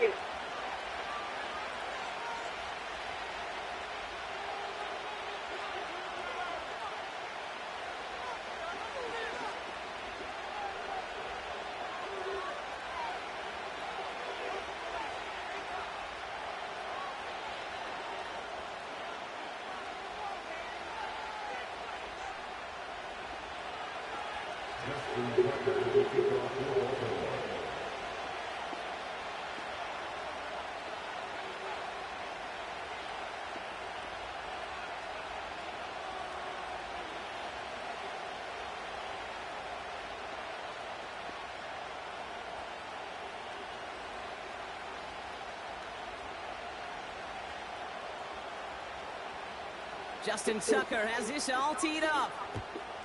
Justin Tucker has this all teed up.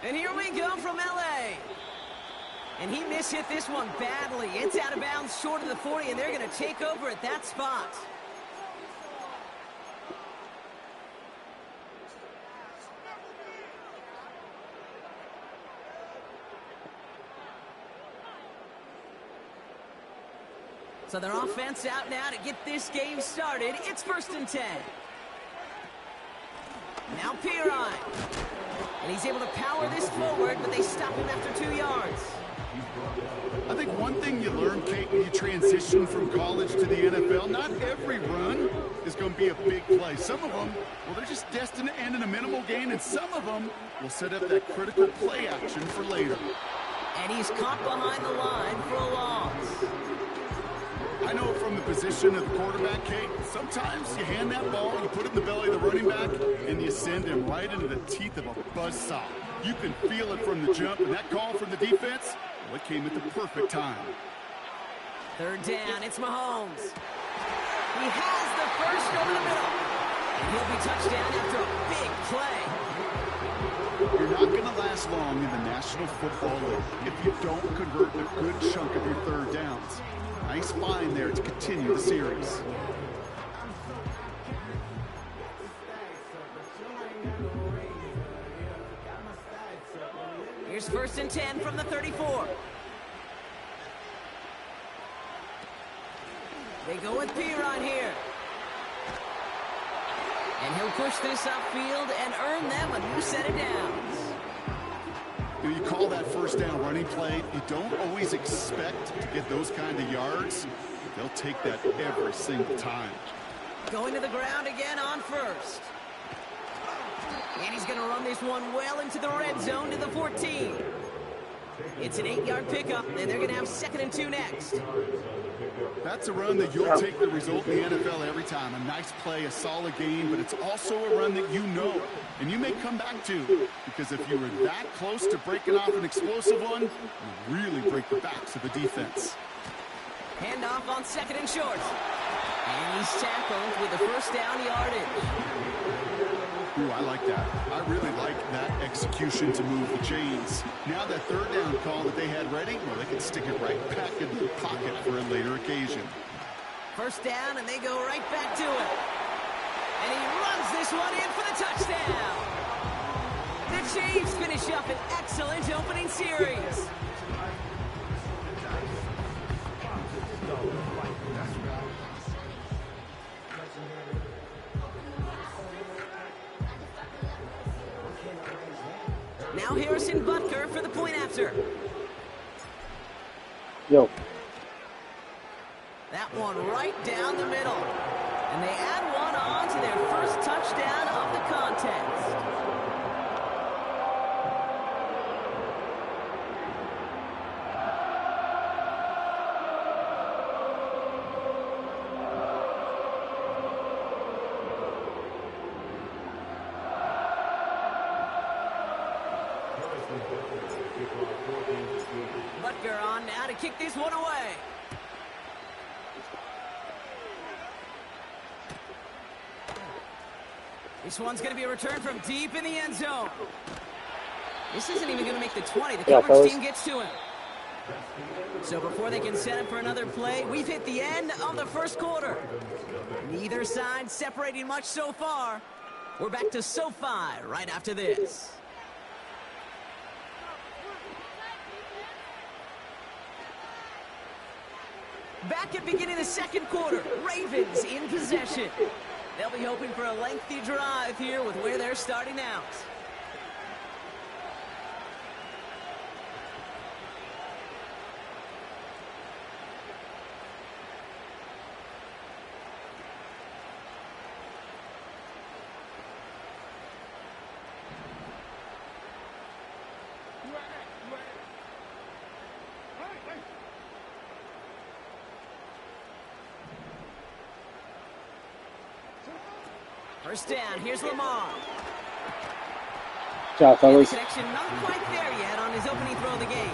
And here we go from LA. And he mishit this one badly. It's out of bounds short of the 40, and they're going to take over at that spot. So their offense out now to get this game started. It's 1st and 10. Now Pirine. And he's able to power this forward, but they stop him after 2 yards. I think one thing you learn, Kate, when you transition from college to the NFL, not every run is going to be a big play. Some of them, well, they're just destined to end in a minimal gain, and some of them will set up that critical play action for later. And he's caught behind the line for a loss. I know from the position of the quarterback, Kate, sometimes you hand that ball, you put it in the belly of the running back, and you send him right into the teeth of a buzzsaw. You can feel it from the jump, and that call from the defense, well, it came at the perfect time. Third down, it's Mahomes. He has the first over the middle. And he'll be touchdown after a big play. You're not going to last long in the National Football League if you don't convert a good chunk of your third downs. Nice find there to continue the series. Here's 1st and 10 from the 34. They go with Piron here. And he'll push this upfield and earn them a new set of downs. You call that first down running play. You don't always expect to get those kind of yards. They'll take that every single time. Going to the ground again on 1st. And he's going to run this one well into the red zone to the 14. It's an 8-yard pickup, and they're going to have 2nd and 2 next. That's a run that you'll take the result in the NFL every time. A nice play, a solid game, but it's also a run that you know and you may come back to, because if you were that close to breaking off an explosive one, you really break the backs of the defense. Handoff on 2nd and short. And he's tackled with the first down yardage. Ooh, I like that. I really like that execution to move the chains. Now that third down call that they had ready, well, they can stick it right back into the pocket for a later occasion. First down, and they go right back to it. And he runs this one in for the touchdown. The Chiefs finish up an excellent opening series. Now Harrison Butker for the point after. Yo. That one right down the middle. And they add one on to their first touchdown of the contest. Butker on now to kick this one away. This one's going to be a return from deep in the end zone. This isn't even going to make the 20. The coverage team gets to him. So before they can set up for another play, we've hit the end of the first quarter. Neither side separating much so far. We're back to SoFi right after this. Back at beginning of the second quarter, Ravens in possession. They'll be hoping for a lengthy drive here with where they're starting out. First down, here's Lamar. Job, fellas. Connection not quite there yet on his opening throw of the game.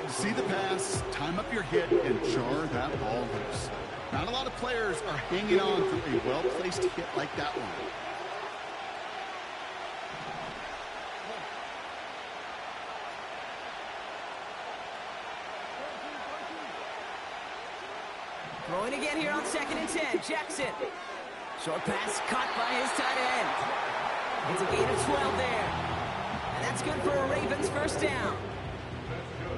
See the pass, time up your hit, and jar that ball loose. Not a lot of players are hanging on for a well-placed hit like that one. Throwing again here on 2nd and 10, Jackson. Short pass caught by his tight end. It's a gain of 12 there. And that's good for a Ravens first down.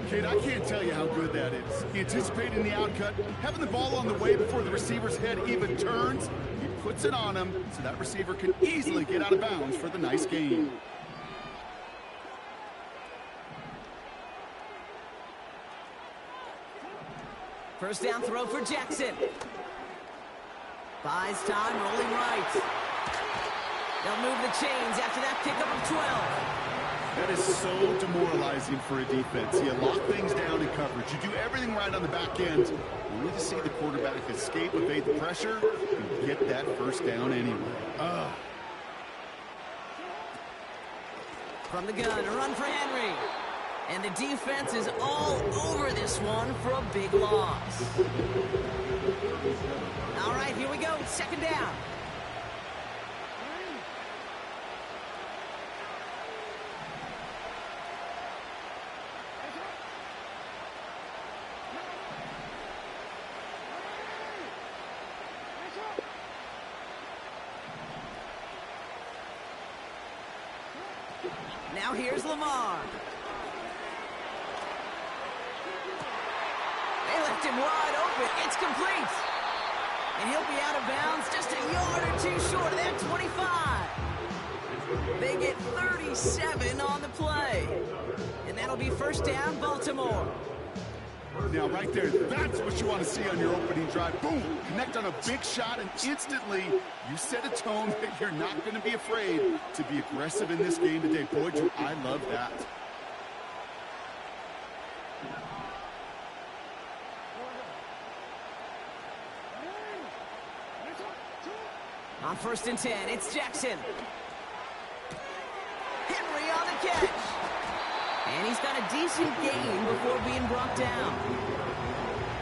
Kate, I can't tell you how good that is. Anticipating the outcut, having the ball on the way before the receiver's head even turns, he puts it on him so that receiver can easily get out of bounds for the nice gain. First down throw for Jackson. Buys time, rolling right. They'll move the chains after that pickup of 12. That is so demoralizing for a defense. You lock things down in coverage. You do everything right on the back end. Only to see the quarterback escape, evade the pressure, and get that first down anyway. From the gun, a run for Henry. And the defense is all over this one for a big loss. All right, here we go. Second down. Now here's Lamar. They left him wide open. It's complete. And he'll be out of bounds just a yard or two short of that 25. They get 37 on the play. And that'll be first down, Baltimore. Now, right there, that's what you want to see on your opening drive. Boom! Connect on a big shot, and instantly, you set a tone that you're not going to be afraid to be aggressive in this game today. Boy, do I love that. On 1st and 10, it's Jackson. Henry on the catch. And he's got a decent gain before being brought down.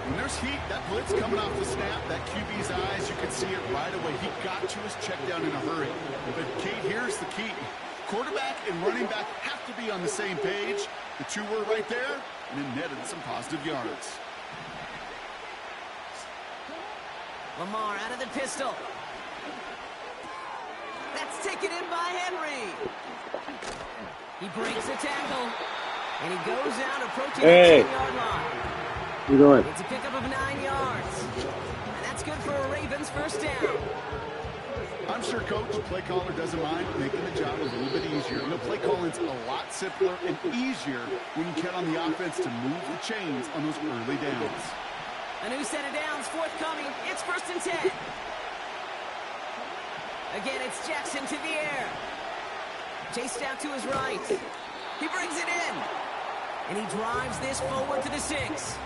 When there's heat, that blitz coming off the snap, that QB's eyes, you can see it right away. He got to his check down in a hurry. But, Kate, here's the key. Quarterback and running back have to be on the same page. The two were right there, and it netted some positive yards. Lamar out of the pistol. That's taken in by Henry. He breaks the tackle, and he goes out approaching the 10-yard line. What you doing? It's a pickup of 9 yards, and that's good for a Ravens first down. I'm sure Coach, play caller, doesn't mind making the job a little bit easier. You know, play calling's a lot simpler and easier when you count on the offense to move the chains on those early downs. A new set of downs forthcoming. It's 1st and 10. Again, it's Jackson to the air. Chased out to his right. He brings it in. And he drives this forward to the 6.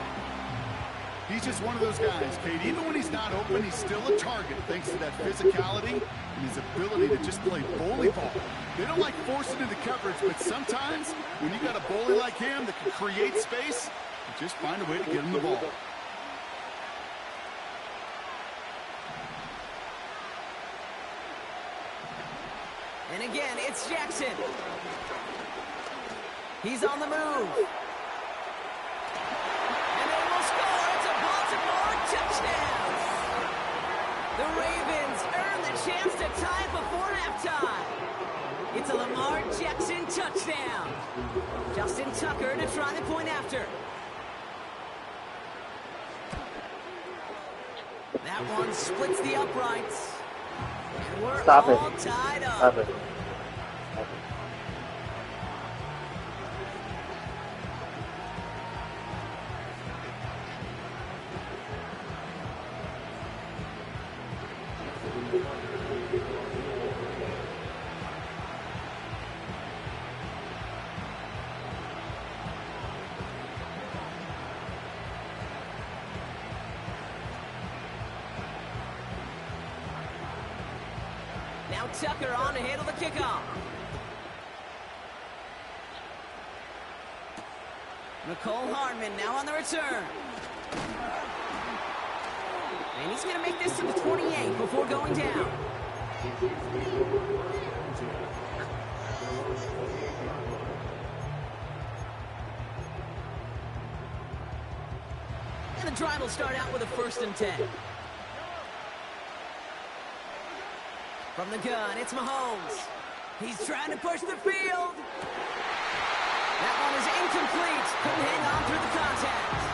He's just one of those guys, Kate. Even when he's not open, he's still a target thanks to that physicality and his ability to just play bully ball. They don't like forcing into coverage, but sometimes when you got a bully like him that can create space, you just find a way to get him the ball. And again, it's Jackson. He's on the move. And they will score. It's a Baltimore touchdown. The Ravens earn the chance to tie it before halftime. It's a Lamar Jackson touchdown. Justin Tucker to try the point after. That one splits the uprights. And we're all tied up. Stop it. Now Tucker on to handle the kickoff. Nicole Hardman now on the return. And he's going to make this to the 28 before going down. And the drive will start out with a 1st and 10. From the gun, it's Mahomes. He's trying to push the field. That one is incomplete. Couldn't hang on through the contact.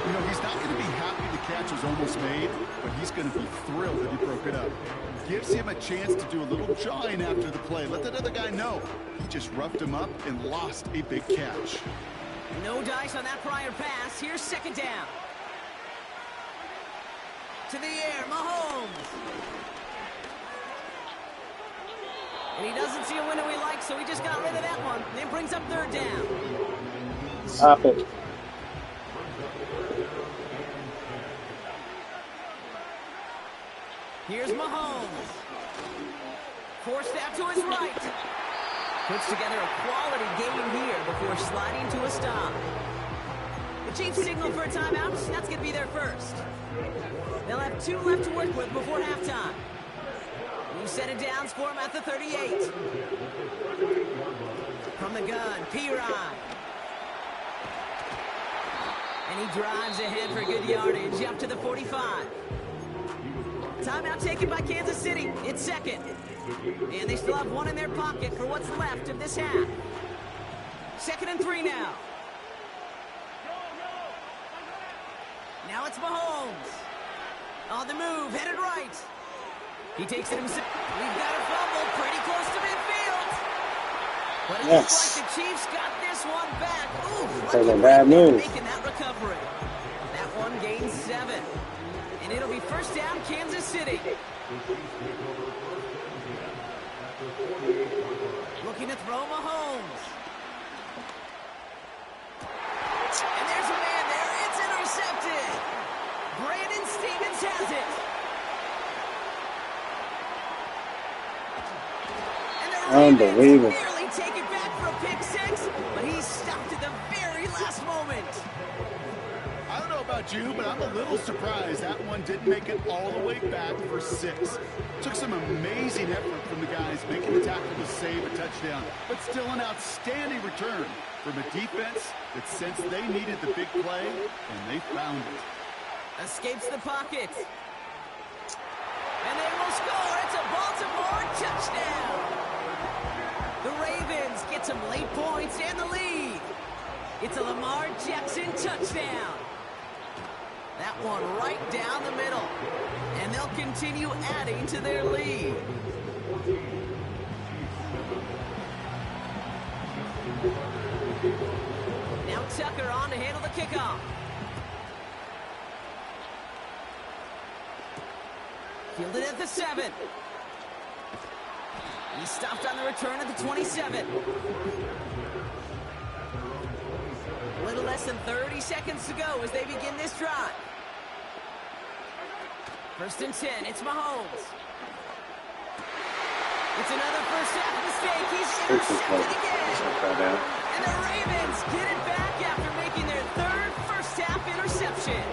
You know, he's not going to be happy the catch was almost made, but he's going to be thrilled that he broke it up. Gives him a chance to do a little jawing after the play. Let that other guy know. He just roughed him up and lost a big catch. No dice on that prior pass. Here's 2nd down. to the air, Mahomes. And he doesn't see a window he likes, so he just got rid of that one. And it brings up third down. Stop it. Here's Mahomes. Forced out to his right. Puts together a quality game here before sliding to a stop. The Chiefs signal for a timeout. That's going to be their first. They'll have 2 left to work with before halftime. New set of downs for him at the 38. From the gun, P-Rod. And he drives ahead for good yardage up to the 45. Timeout taken by Kansas City. It's second. And they still have 1 in their pocket for what's left of this half. 2nd and 3 now. Now it's Mahomes. On the move, headed right. He takes it himself. We've got a fumble pretty close to midfield. But it looks like the Chiefs got this one back. Ooh, that's a bad move. Making that recovery. That one gains 7. And it'll be first down, Kansas City. Looking to throw Mahomes. And there's a man there. It's intercepted. Brandon Stevens has it. And the unbelievable. Ravens nearly take it back for a pick 6, but he's stopped at the very last moment. I don't know about you, but I'm a little surprised that one didn't make it all the way back for 6. Took some amazing effort from the guys making the tackle to save a touchdown, but still an outstanding return from a defense that sensed they needed the big play, and they found it. Escapes the pocket. And they will score. It's a Baltimore touchdown. The Ravens get some late points and the lead. It's a Lamar Jackson touchdown. That one right down the middle. And they'll continue adding to their lead. Now Tucker on to handle the kickoff. Fielded at the 7. He stopped on the return at the 27. A little less than 30 seconds to go as they begin this drive. 1st and 10. It's Mahomes. It's another first half mistake. He's intercepted again. And the Ravens get it back after making their 3rd first half interception.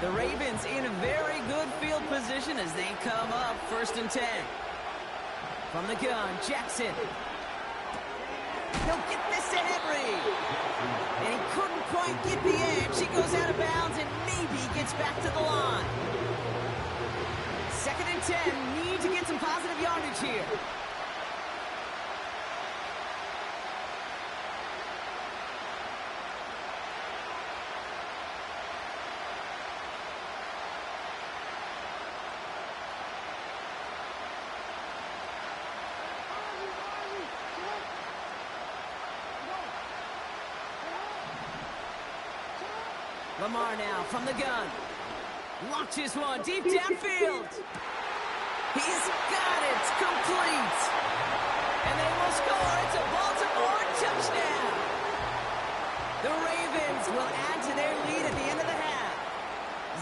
The Ravens in a very good field position as they come up 1st and 10. From the gun, Jackson. He'll get this to Henry. And he couldn't quite get the edge. He goes out of bounds and maybe gets back to the line. 2nd and 10. Need to get some positive yardage here. Lamar now from the gun. Launches one deep downfield. He's got it. Complete. And they will score. It's a Baltimore touchdown. The Ravens will add to their lead at the end of the half.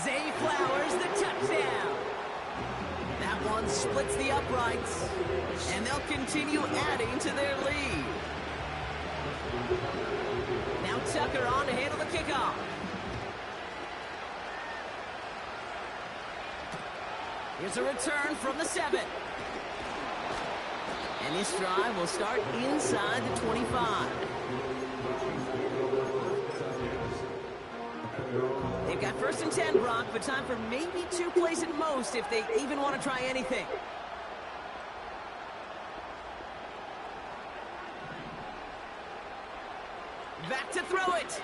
Zay Flowers the touchdown. That one splits the uprights. And they'll continue adding to their lead. Now Tucker on to handle the kickoff. Here's a return from the 7. And this drive will start inside the 25. They've got 1st and 10, Brock, but time for maybe 2 plays at most if they even want to try anything. Back to throw it.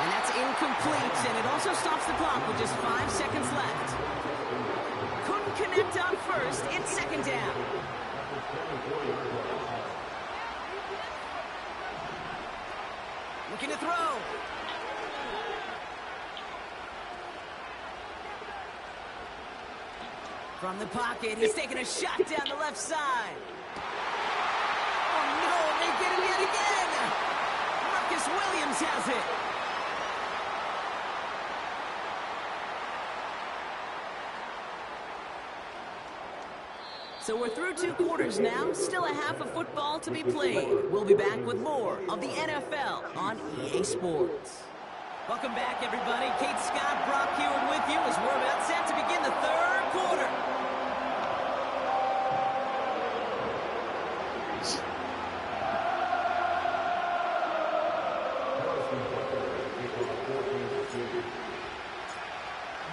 And that's incomplete, and it also stops the clock with just 5 seconds left. Couldn't connect on first. It's 2nd down. Looking to throw. From the pocket, he's taking a shot down the left side. Oh no, they get him yet again. Marcus Williams has it. So we're through 2 quarters now, still a half of football to be played. We'll be back with more of the NFL on EA Sports. Welcome back, everybody. Kate Scott, Brock Heward with you as we're about set to begin the 3rd quarter.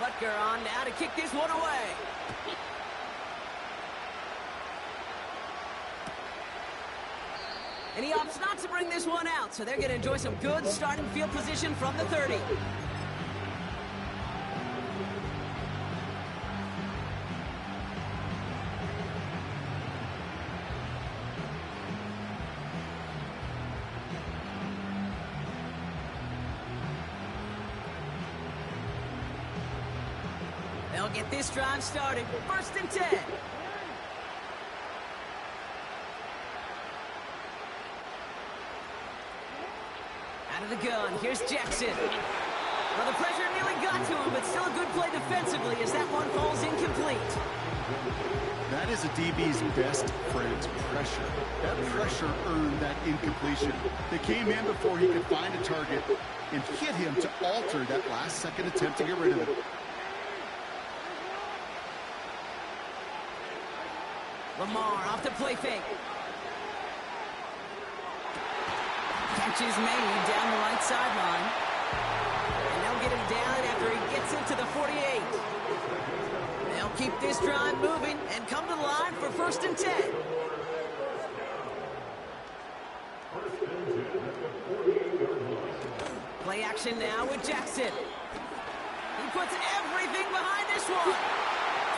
Butker on now to kick this one away. And he opts not to bring this one out, so they're going to enjoy some good starting field position from the 30. They'll get this drive started. 1st and 10. Out of the gun, here's Jackson. Well, the pressure nearly got to him, but still a good play defensively as that one falls incomplete. That is a DB's best friend, pressure. That pressure earned that incompletion. They came in before he could find a target and hit him to alter that last-second attempt to get rid of it. Lamar off the play fake. Catch is made down the right sideline. And they'll get him down after he gets into the 48. They'll keep this drive moving and come to the line for 1st and 10. Play action now with Jackson. He puts everything behind this one.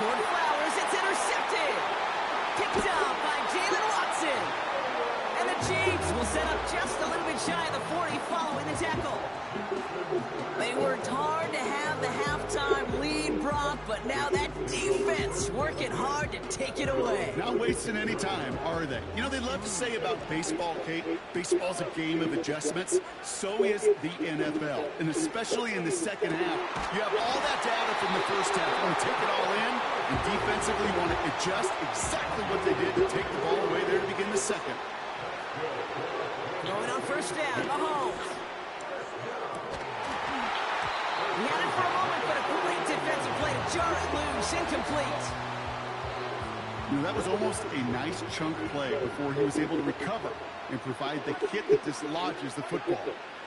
Toward Flowers, it's intercepted. Picked up by Jalen Watson. And the Chiefs will set up just a little bit shy of the 40 following the tackle. They worked hard to have the halftime lead, Brock, but now that defense working hard to take it away. Not wasting any time, are they? You know, they love to say about baseball, Kate, baseball's a game of adjustments. So is the NFL, and especially in the second half. You have all that data from the first half. You want to take it all in, and defensively want to adjust exactly what they did to take the ball away there to begin the second. Going on 1st down, Mahomes. He had it for a moment, but a great defensive play to jar it loose, incomplete. You know, that was almost a nice chunk play before he was able to recover and provide the hit that dislodges the football.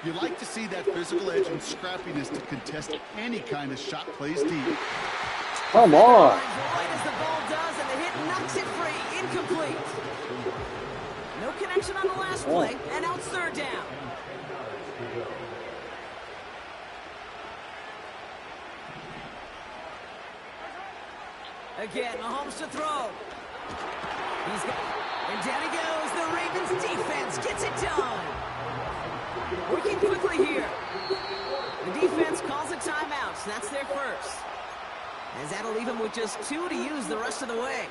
You like to see that physical edge and scrappiness to contest any kind of shot plays deep. Come on. Right as the ball does, and the hit knocks it free, incomplete. No connection on the last play, and now it's 3rd down. Again, Mahomes to throw. And down he goes. The Ravens defense gets it done. Working quickly here. The defense calls a timeout, so that's their first. As that'll leave him with just 2 to use the rest of the way.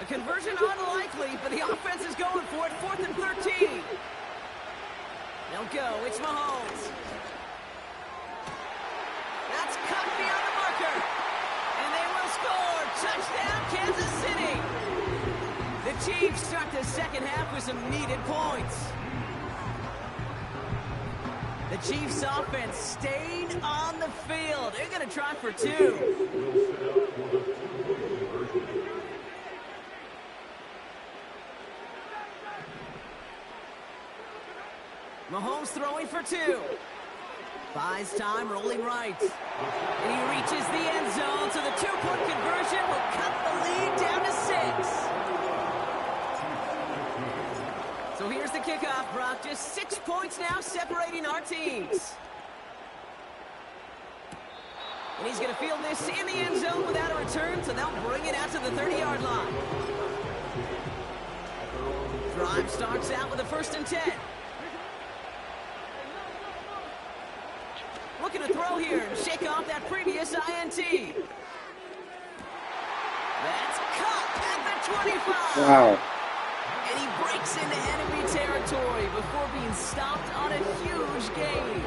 A conversion unlikely, but the offense is going for it. 4th and 13. They'll go. It's Mahomes. That's cut beyond the marker. And they will score. Touchdown, Kansas City. The Chiefs start the second half with some needed points. The Chiefs offense stayed on the field. They're going to try for 2. Mahomes throwing for 2. Buys time, rolling right. And he reaches the end zone, so the 2-point conversion will cut the lead down to 6. So here's the kickoff, Brock. Just 6 points now separating our teams. And he's going to field this in the end zone without a return, so they'll bring it out to the 30-yard line. Drive starts out with a 1st and 10. Looking to throw here and shake off that previous INT. That's cut at the 25. Wow. And he breaks into enemy territory before being stopped on a huge gain.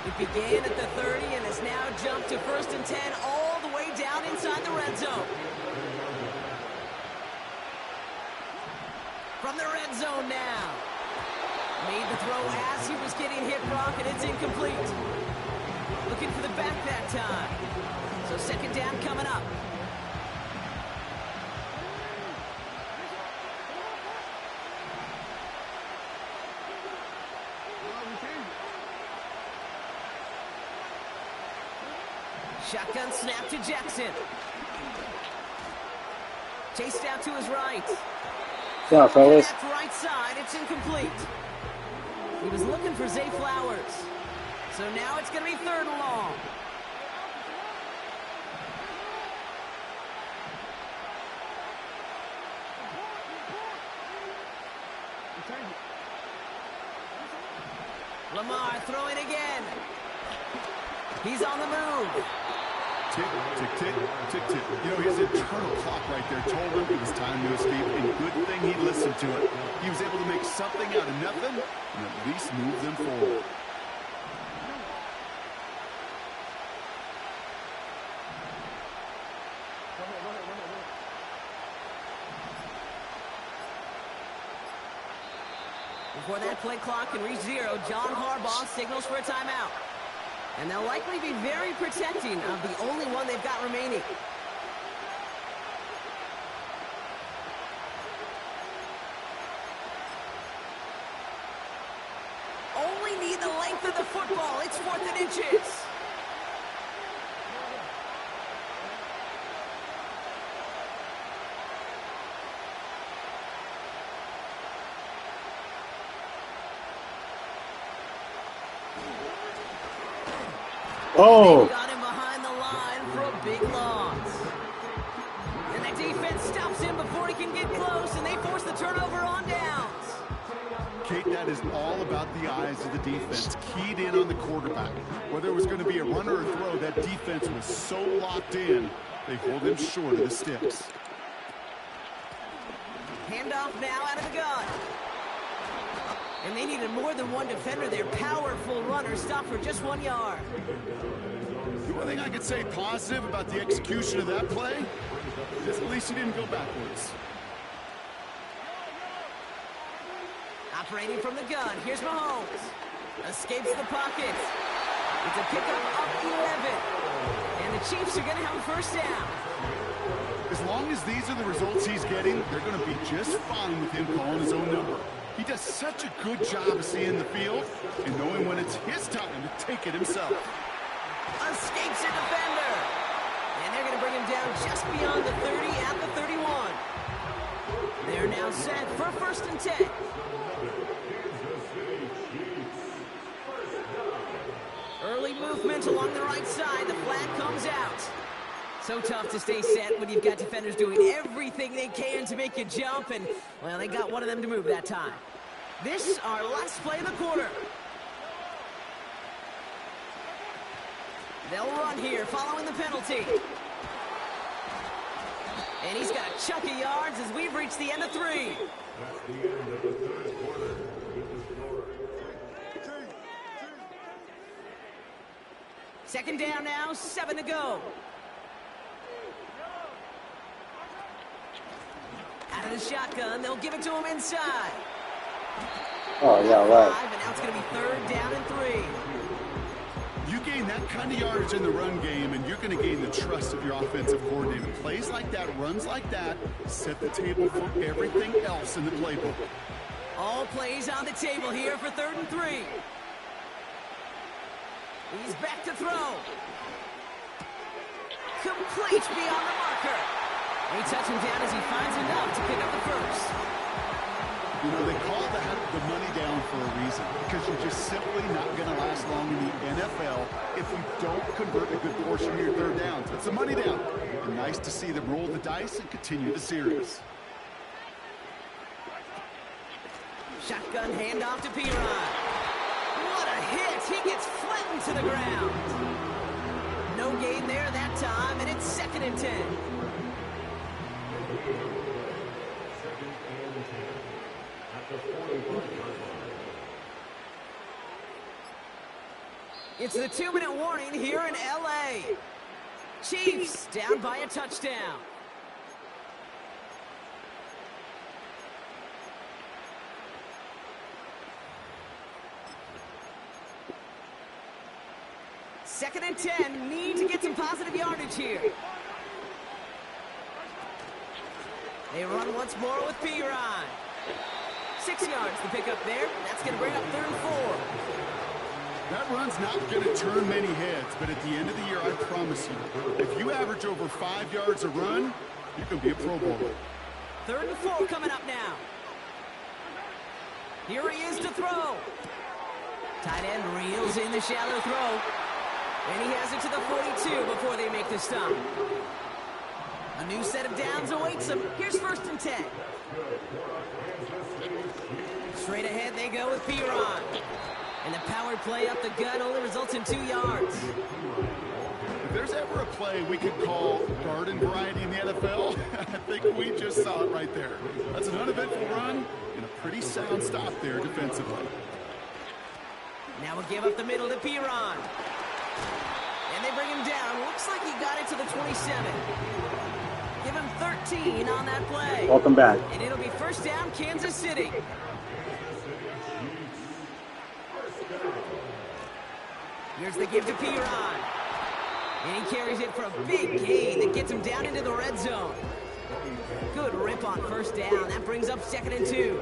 It began at the 30 and has now jumped to 1st and 10 all the way down inside the red zone. From the red zone now. Made the throw as he was getting hit, Brock, and it's incomplete. Looking for the back that time. So 2nd down coming up. Shotgun snap to Jackson. Chased out to his right. Yeah, fellas. That's right side, it's incomplete. He was looking for Zay Flowers. So now it's going to be 3rd and long. Lamar throwing again. He's on the move. Tick, tick, tick, tick, tick. You know, his internal clock right there told him it was time to escape, and good thing he listened to it. He was able to make something out of nothing and at least move them forward. Before that play clock can reach 0, John Harbaugh signals for a timeout. And they'll likely be very protecting of the only one they've got remaining. Only need the length of the football. It's 4th and inches. Oh! Got him behind the line for a big loss. And the defense stops him before he can get close, and they force the turnover on downs. Kate, that is all about the eyes of the defense, keyed in on the quarterback. Whether it was going to be a run or a throw, that defense was so locked in, they hold him short of the sticks. Handoff now out of the gun. And they needed more than one defender. Their powerful runner stopped for just 1 yard. The one thing I could say positive about the execution of that play is at least he didn't go backwards. Operating from the gun, here's Mahomes. Escapes the pocket. It's a pickup of 11. And the Chiefs are going to have a 1st down. As long as these are the results he's getting, they're going to be just fine with him calling his own number. He does such a good job of seeing the field and knowing when it's his time to take it himself. Escapes a defender. And they're going to bring him down just beyond the 30 at the 31. They're now set for 1st and 10. Early movement along the right side. The flag comes out. So tough to stay set when you've got defenders doing everything they can to make you jump, and, well, they got one of them to move that time. This, our last play of the quarter. They'll run here following the penalty. And he's got a chunk of yards as we've reached the end of 3. Second down now, 7 to go. Out of the shotgun, they'll give it to him inside. Oh, yeah, right. And now it's going to be 3rd down and 3. You gain that kind of yardage in the run game, and you're going to gain the trust of your offensive coordinator. Plays like that, runs like that, set the table for everything else in the playbook. All plays on the table here for 3rd and 3. He's back to throw. Complete beyond the marker. They touch him down as he finds enough to pick up the 1st. You know, they call that the money down for a reason, because you're just simply not going to last long in the NFL if you don't convert a good portion of your 3rd downs. It's a money down. And nice to see them roll the dice and continue the series. Shotgun handoff to Piron. What a hit! He gets flattened to the ground. No gain there that time, and it's 2nd and 10. It's the 2-minute warning here in LA. Chiefs down by a touchdown. Second and 10, need to get some positive yardage here. They run once more with Piron. 6 yards to pick up there. That's going to bring up 3rd and 4. That run's not going to turn many heads, but at the end of the year, I promise you, if you average over 5 yards a run, you can be a Pro Bowler. 3rd and 4 coming up now. Here he is to throw. Tight end reels in the shallow throw. And he has it to the 42 before they make the stop. A new set of downs awaits him. Here's 1st and 10. Straight ahead they go with Piron. And the power play up the gut only results in 2 yards. If there's ever a play we could call garden variety in the NFL, I think we just saw it right there. That's an uneventful run and a pretty sound stop there defensively. Now we'll give up the middle to Piron. And they bring him down. Looks like he got it to the 27. Give him 13 on that play. Welcome back. And it'll be 1st down, Kansas City. Here's the give to Piron. And he carries it for a big gain that gets him down into the red zone. Good rip on 1st down. That brings up 2nd and 2.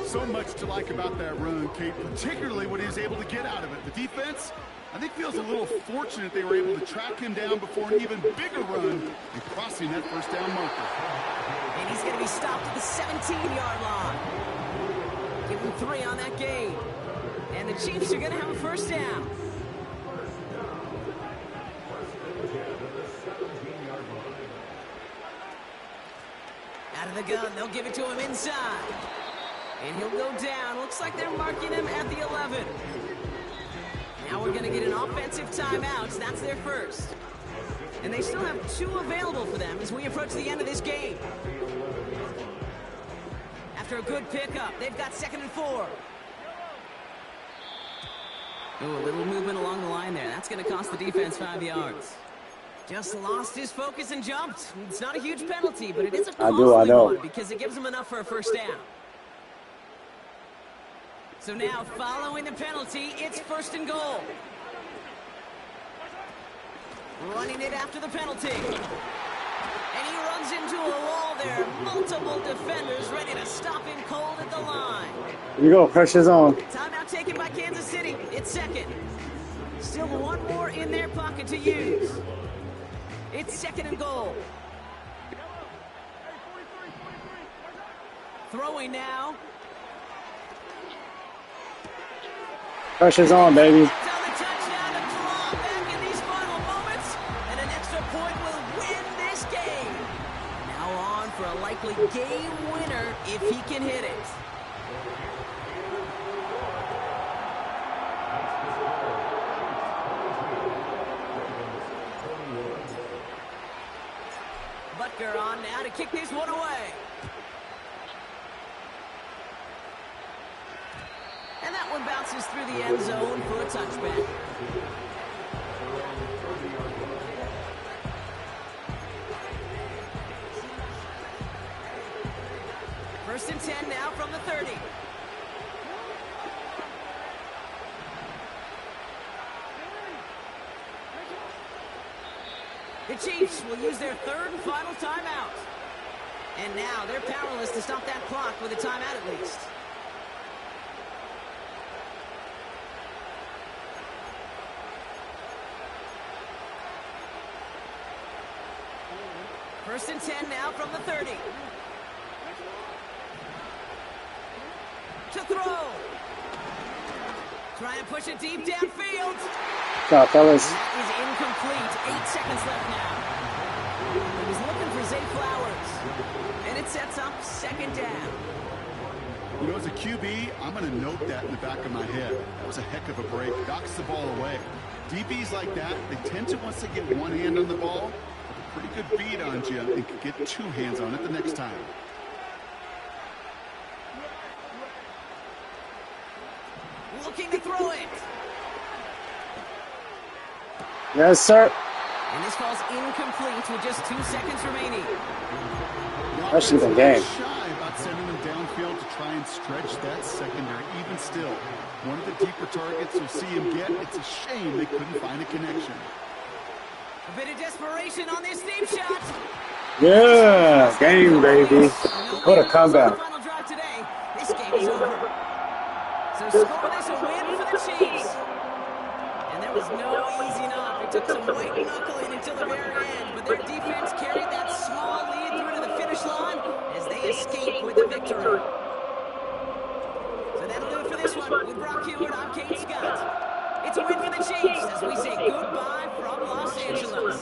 So much to like about that run, Kate, particularly what he was able to get out of it. The defense, I think, feels a little fortunate they were able to track him down before an even bigger run and crossing that 1st down marker. And he's going to be stopped at the 17-yard line. Give him 3 on that gain. And the Chiefs are going to have a 1st down. Out of the gun, they'll give it to him inside. And he'll go down. Looks like they're marking him at the 11. Now we're going to get an offensive timeout. That's their 1st. And they still have 2 available for them as we approach the end of this game. After a good pickup, they've got 2nd and 4. Oh, a little movement along the line there. That's going to cost the defense 5 yards. Just lost his focus and jumped. It's not a huge penalty, but it is a costly one because it gives him enough for a 1st down. So now, following the penalty, it's 1st and goal. Running it after the penalty. And he runs into a wall there. Multiple defenders ready to stop him cold at the line. Here you go, pressure zone. Timeout taken by Kansas City. It's 2nd. Still 1 more in their pocket to use. It's 2nd and goal. Throwing now. Pressure's on, baby. Down the touchdown to claw back in these final moments. And an extra point will win this game. Now on for a likely game winner if he can hit it. Butker on now to kick this one away. And that one bounces through the end zone for a touchback. First and 10 now from the 30. The Chiefs will use their 3rd and final timeout. And now they're powerless to stop that clock with a timeout at least. First and 10 now from the 30. To throw. Trying to push it deep downfield. Stop, fellas. That is incomplete. 8 seconds left now. He was looking for Zay Flowers. And it sets up 2nd down. You know, as a QB, I'm going to note that in the back of my head. That was a heck of a break. Knocks the ball away. DBs like that, they tend to, once they get one hand on the ball, have a pretty good beat on you and can get two hands on it the next time. Looking to throw it. Yes, sir. And this ball's incomplete with just 2 seconds remaining. That's the game. Shy about sending them downfield to try and stretch that secondary. Even still, one of the deeper targets you'll see him get, it's a shame they couldn't find a connection. A bit of desperation on this deep shot. Yeah, game, baby. What a comeback. Final drive today. This game is over. So score this a win for the Chiefs. And there was no easy knock. It took some white knuckling until the very end, but their defense carried that small lead through to the finish line as they escape with the victory. So that'll do it for this one. With Brock Hewitt, I'm Kate Scott. It's a win for the Chiefs as we say goodbye from Los Angeles.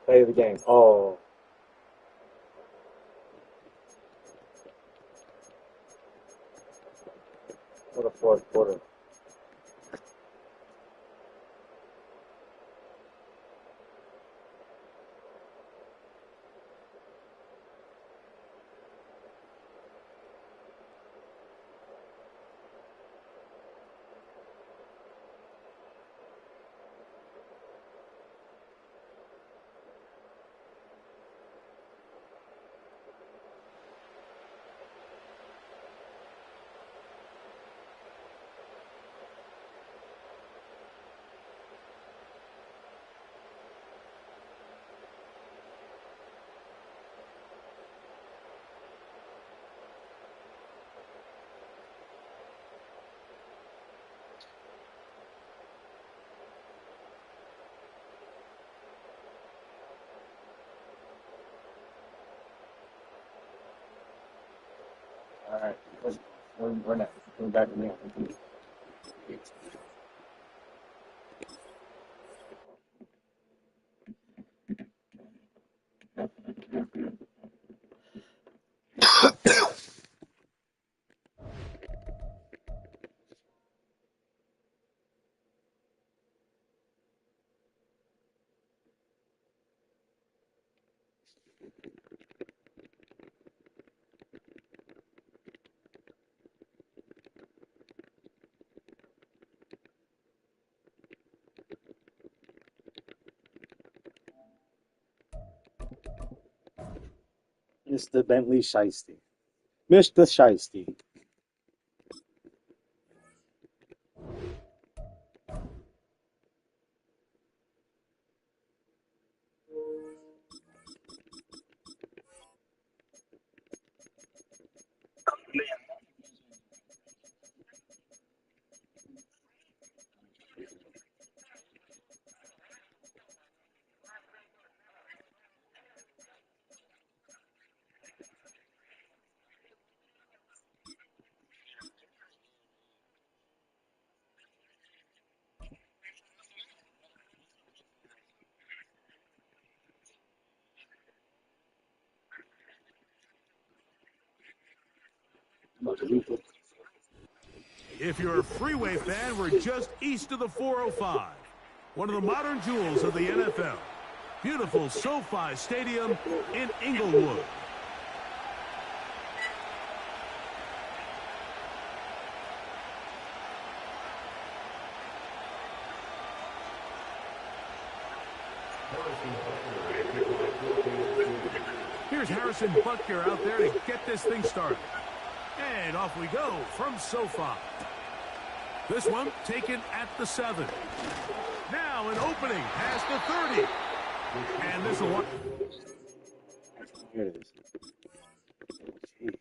Play the game. Oh. What a fourth quarter. All right, we're next. We're back again. Mr. Bentley Shiesty. Mr. Shiesty. If you're a Freeway fan, we're just east of the 405. One of the modern jewels of the NFL. Beautiful SoFi Stadium in Inglewood. Here's Harrison Butker out there to get this thing started. And off we go from SoFi. This one taken at the 7. Now an opening past the 30. And this will... Here it is. Jeez.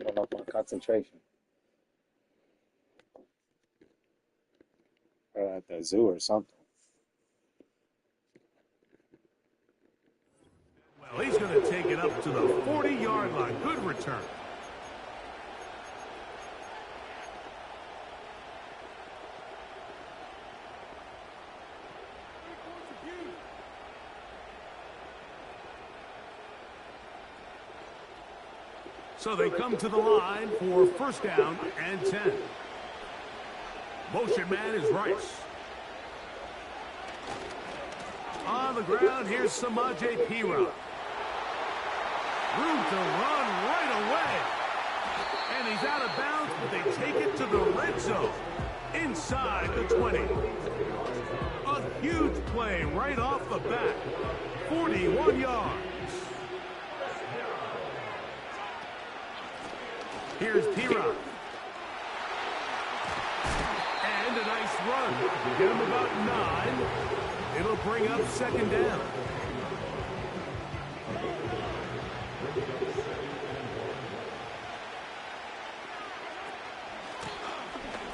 Going up my concentration. Or at the zoo or something. Well, he's going to take it up to the 40-yard line. Good return. So they come to the line for first down and 10. Motion man is Rice. On the ground, here's Samaje Perine. Room to run right away. And he's out of bounds, but they take it to the red zone. Inside the 20. A huge play right off the bat. 41 yards. Here's Perine. And a nice run. Get him about 9. It'll bring up second down.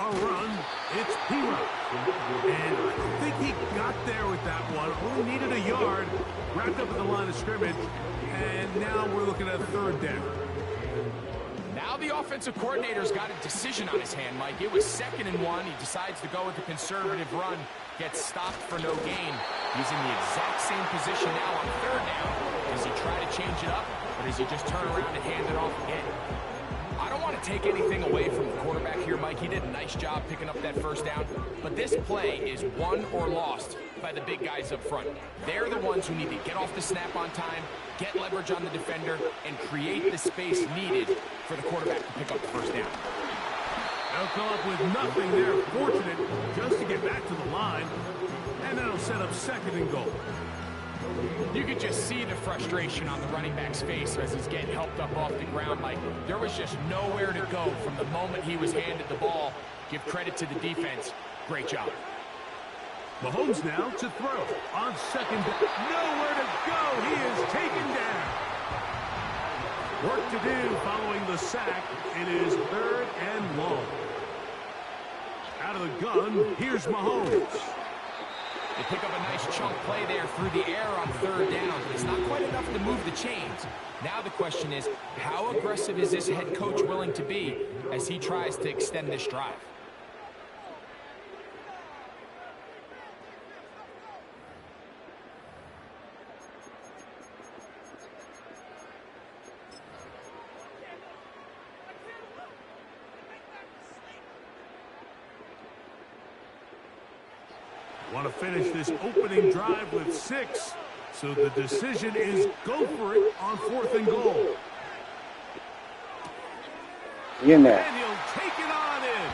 A run. It's Perine. And I think he got there with that one. Only needed a yard. Wrapped up at the line of scrimmage. And now we're looking at third down. Now the offensive coordinator's got a decision on his hand, Mike. It was 2nd and 1. He decides to go with the conservative run. Gets stopped for no gain. He's in the exact same position now on third down. Does he try to change it up, or does he just turn around and hand it off again? I don't want to take anything away from the quarterback here, Mike. He did a nice job picking up that first down. But this play is won or lost by the big guys up front. They're the ones who need to get off the snap on time, get leverage on the defender, and create the space needed for the quarterback to pick up the first down. They'll come up with nothing there. Fortunate just to get back to the line. And that'll set up 2nd and goal. You could just see the frustration on the running back's face as he's getting helped up off the ground. Like, there was just nowhere to go from the moment he was handed the ball. Give credit to the defense. Great job. Mahomes now to throw on second down. Nowhere to go. He is taken down. Work to do following the sack. It is 3rd and long. Out of the gun, here's Mahomes. They pick up a nice chunk play there through the air on third down. It's not quite enough to move the chains. Now the question is, how aggressive is this head coach willing to be as he tries to extend this drive? Want to finish this opening drive with 6. So the decision is go for it on 4th and goal. In there. And he'll take it on in.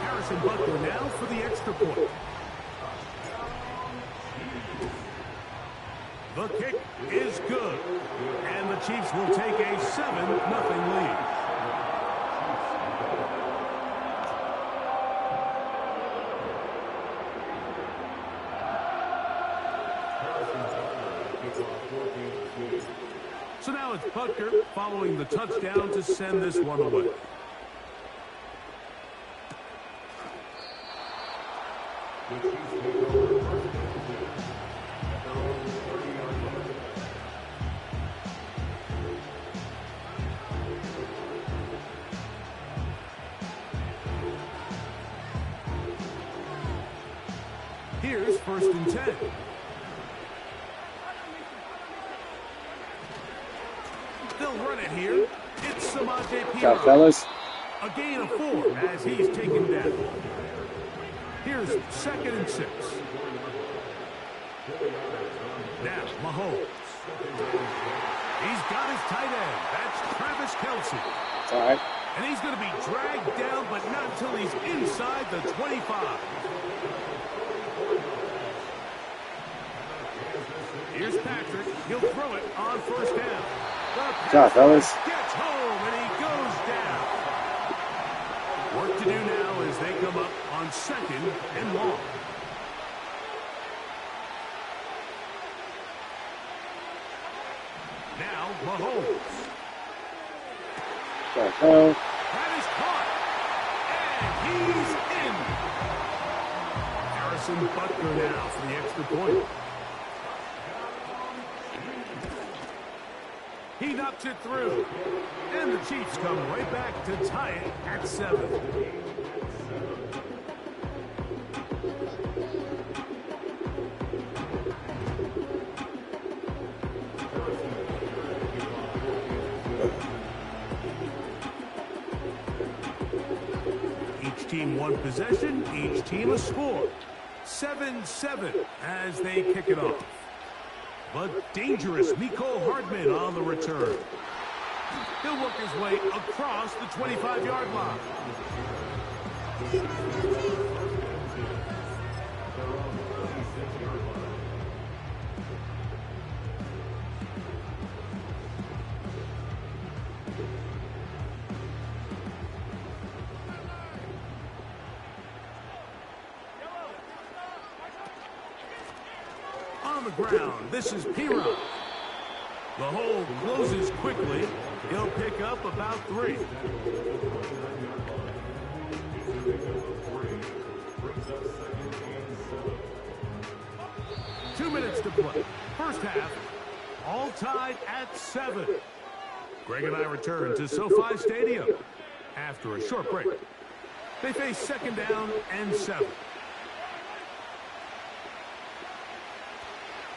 Harrison Butker now for the extra point. The kick is good. And the Chiefs will take a 7-0 lead. So now it's Butker following the touchdown to send this one away. Here's 1st and 10. They'll run it here. It's Samaje Perine. Fellas. A gain of 4 as he's taken down. Here's 2nd and 6. Now Mahomes. He's got his tight end. That's Travis Kelce. All right. And he's going to be dragged down, but not until he's inside the 25. Here's Patrick. He'll throw it on 1st down. Good job, fellas. Gets home, and he goes down. Work to to do now as they come up on 2nd and long. Now, Mahomes. That is caught. And he's in. Harrison Butker now for the extra point. He knocks it through. And the Chiefs come right back to tie it at 7. Each team one possession, each team a score. 7-7 as they kick it off. But dangerous Mecole Hardman on the return. He'll work his way across the 25-yard line. On the ground, this is Piron. The hole closes quickly. He'll pick up about 3. Two minutes to play. First half, all tied at 7. Greg and I return to SoFi Stadium after a short break. They face 2nd down and 7.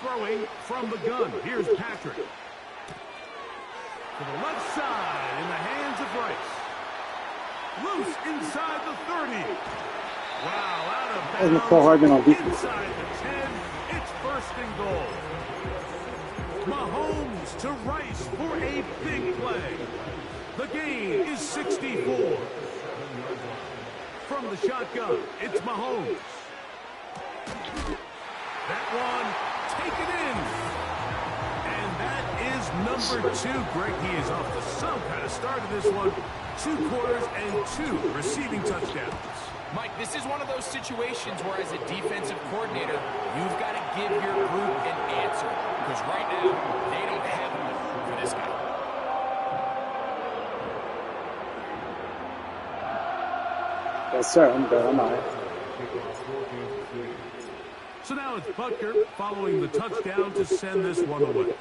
Throwing from the gun. Here's Patrick. To the left side in the hands of Rice. Loose inside the 30. Wow, out of bounds. Inside the 10. It's 1st and goal. Mahomes to Rice for a big play. The gain is 64. From the shotgun, it's Mahomes. That one taken in. And that is number 2. Greg, he is off to some kind of start of this one. 2 quarters and 2 receiving touchdowns. Mike, this is one of those situations where as a defensive coordinator, you've got to give your group an answer. Because right now, they don't have one for this guy. Yes, sir. I'm good. I'm all right. So now it's Butker following the touchdown to send this one away.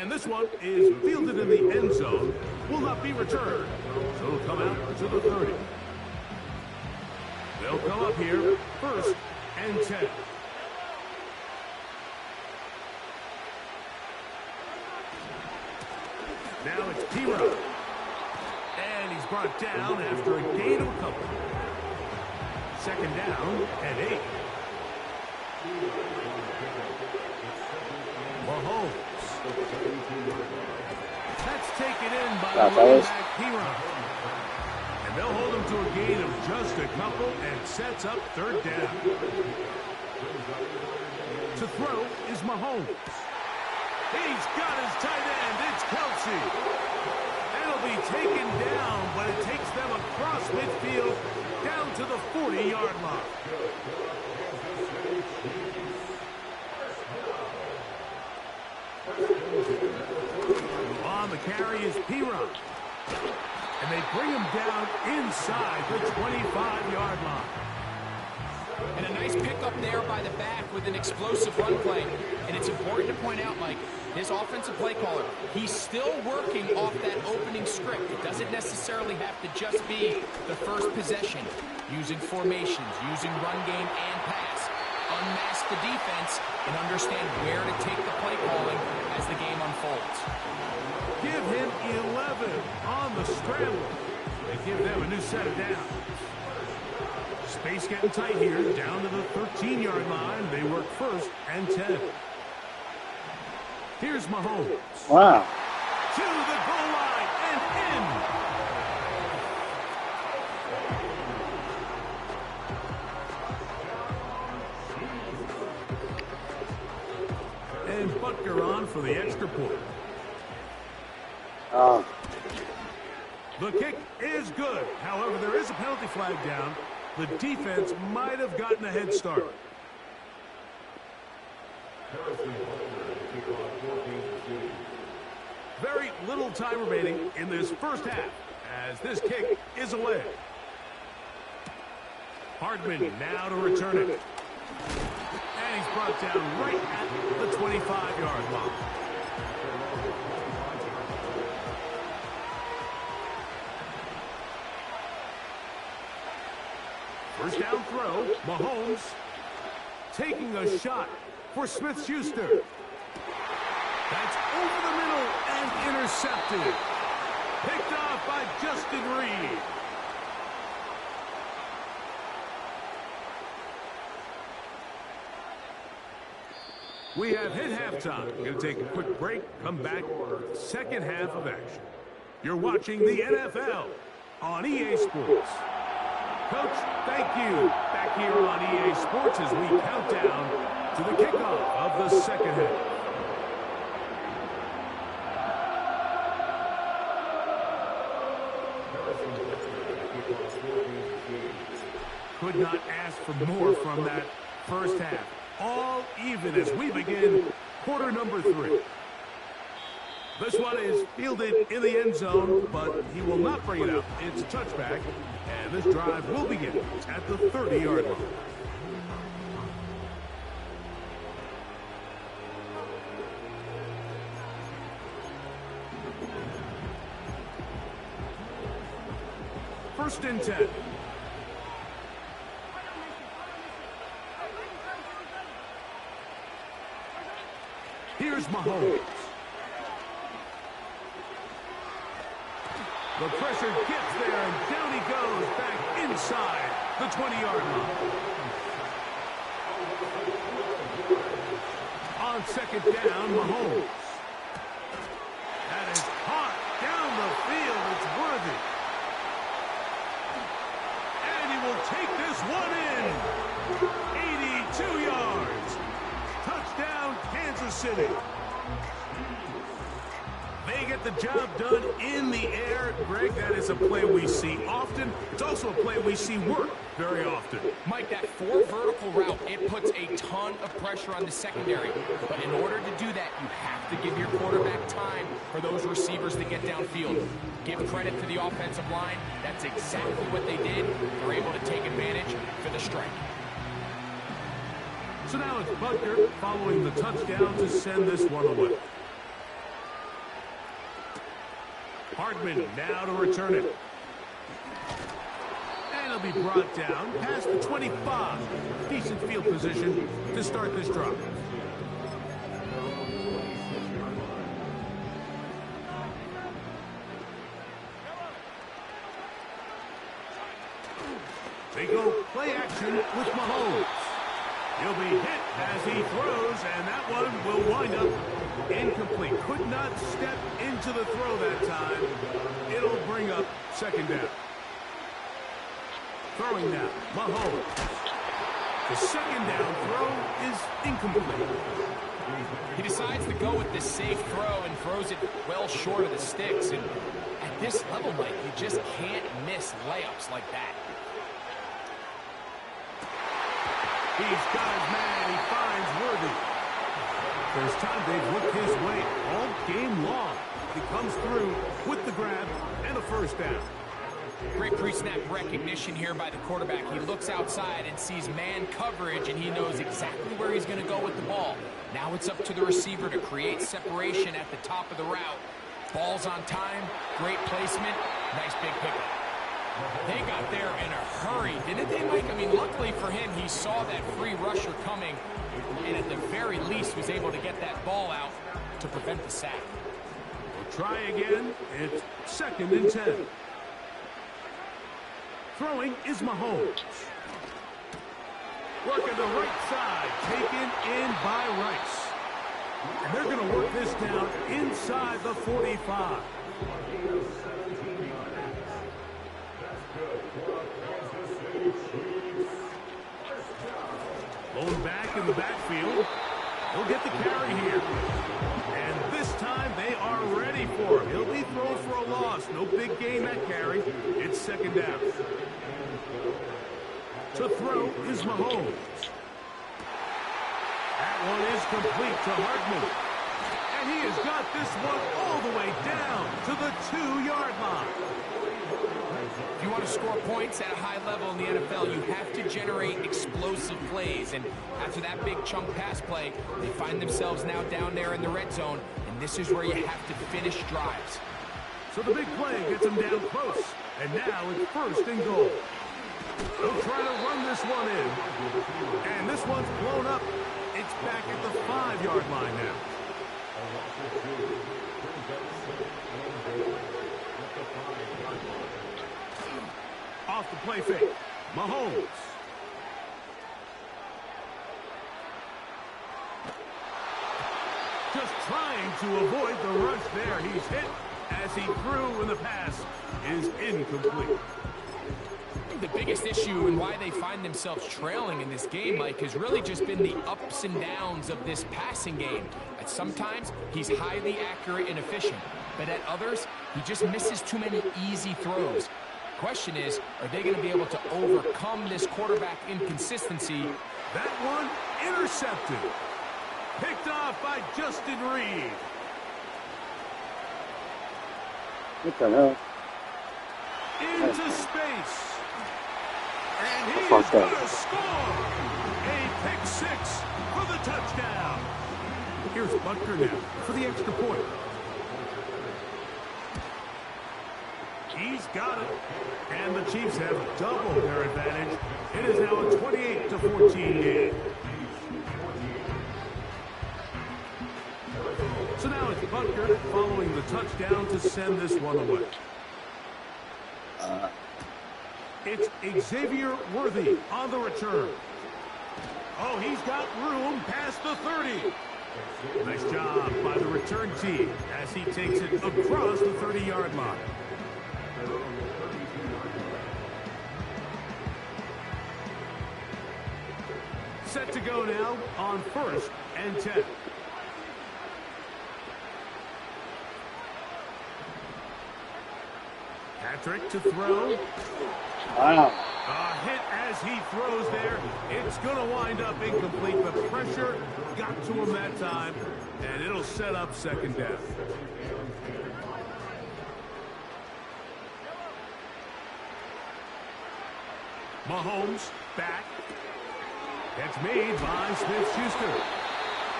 And this one is fielded in the end zone. Will not be returned. So it'll come out to the 30. They'll come up here, 1st and 10. Now it's Piron. And he's brought down after a gain of a couple. 2nd down and 8. Mahomes. That's taken in by the running back Piron. And they'll hold him to a gain of just a couple and sets up 3rd down. To throw is Mahomes. He's got his tight end. It's Kelsey. That'll be taken down, but it takes them across midfield down to the 40-yard line. On the carry is Piron. And they bring him down inside the 25-yard line. And a nice pickup there by the back with an explosive run play. And it's important to point out, Mike, his offensive play caller, he's still working off that opening script. It doesn't necessarily have to just be the first possession. Using formations, using run game and pass. Unmask the defense and understand where to take the play calling as the game unfolds. Give him 11 on the scramble. They give them a new set of downs. Space getting tight here, down to the 13-yard line. They work 1st and 10. Here's Mahomes. Wow. To the goal line and in. And Butker on for the extra point. The kick is good. However, there is a penalty flag down. The defense might have gotten a head start. Very little time remaining in this first half as this kick is away. Hardman now to return it. And he's brought down right at the 25-yard line. First down throw, Mahomes taking a shot for Smith-Schuster. That's over the middle and intercepted. Picked off by Justin Reed. We have hit halftime. We're going to take a quick break, come back, second half of action. You're watching the NFL on EA Sports. Coach, thank you. Back here on EA Sports as we count down to the kickoff of the second half. Could not ask for more from that first half. All even as we begin quarter number 3. This one is fielded in the end zone, but he will not bring it up. It's a touchback, and this drive will begin at the 30-yard line. First and 10. Here's Mahomes. The pressure gets there, and down he goes back inside the 20-yard line. On second down, Mahomes. That is hot down the field. It's worthy. And he will take this one in. 82 yards. Touchdown, Kansas City. They get the job done in the air. Greg, that is a play we see often. It's also a play we see work very often. Mike, that 4 vertical route, it puts a ton of pressure on the secondary. But in order to do that, you have to give your quarterback time for those receivers to get downfield. Give credit to the offensive line. That's exactly what they did. They're able to take advantage for the strike. So now it's Butker following the touchdown to send this one away. Hardman now to return it. And it'll be brought down past the 25. Decent field position to start this drive. They go play action with Mahomes. He'll be hit as he throws, and that one will wind up incomplete. Could not step into the throw that time. It'll bring up second down. Throwing now, Mahomes. The second down throw is incomplete. He decides to go with this safe throw and throws it well short of the sticks. And at this level, Mike, you just can't miss layups like that. He's got his man. He finds Worthy. First time they've looked his way all game long. He comes through with the grab and a first down. Great pre-snap recognition here by the quarterback. He looks outside and sees man coverage, and he knows exactly where he's going to go with the ball. Now it's up to the receiver to create separation at the top of the route. Ball's on time. Great placement. Nice big pickup. They got there in a hurry, didn't they, Mike? I mean, luckily for him, he saw that free rusher coming, and at the very least was able to get that ball out to prevent the sack. We'll try again. It's second and 10. Throwing is Mahomes. Working the right side, taken in by Rice. And they're going to work this down inside the 45. Blown back in the backfield. He'll get the carry here. And this time they are ready for him. He'll be thrown for a loss. No big gain that carry. It's second down. To throw is Mahomes. That one is complete to Hardman. And he has got this one all the way down to the 2-yard line. If you want to score points at a high level in the NFL, you have to generate explosive plays. And after that big chunk pass play, they find themselves now down there in the red zone. And this is where you have to finish drives. So the big play gets them down close. And now it's first and goal. They'll try to run this one in. And this one's blown up. It's back at the 5-yard line now. Off the play fake. Mahomes. Just trying to avoid the rush there. He's hit as he threw, and the pass is incomplete. The biggest issue and why they find themselves trailing in this game, Mike, has really just been the ups and downs of this passing game. At sometimes, he's highly accurate and efficient, but at others, he just misses too many easy throws. Question is, are they going to be able to overcome this quarterback inconsistency? That one intercepted. Picked off by Justin Reed. What the hell? Into space. And he is going to score. A pick six for the touchdown. Here's Butker now for the extra point. He's got it. And the Chiefs have doubled their advantage. It is now a 28-14 game. So now it's Butker following the touchdown to send this one away. It's Xavier Worthy on the return. Oh, he's got room past the 30. Nice job by the return team as he takes it across the 30-yard line. Set to go now on 1st and 10. Patrick to throw. Wow. A hit as he throws there. It's going to wind up incomplete. The pressure got to him that time, and it'll set up second down. Mahomes back. That's made by Smith-Schuster.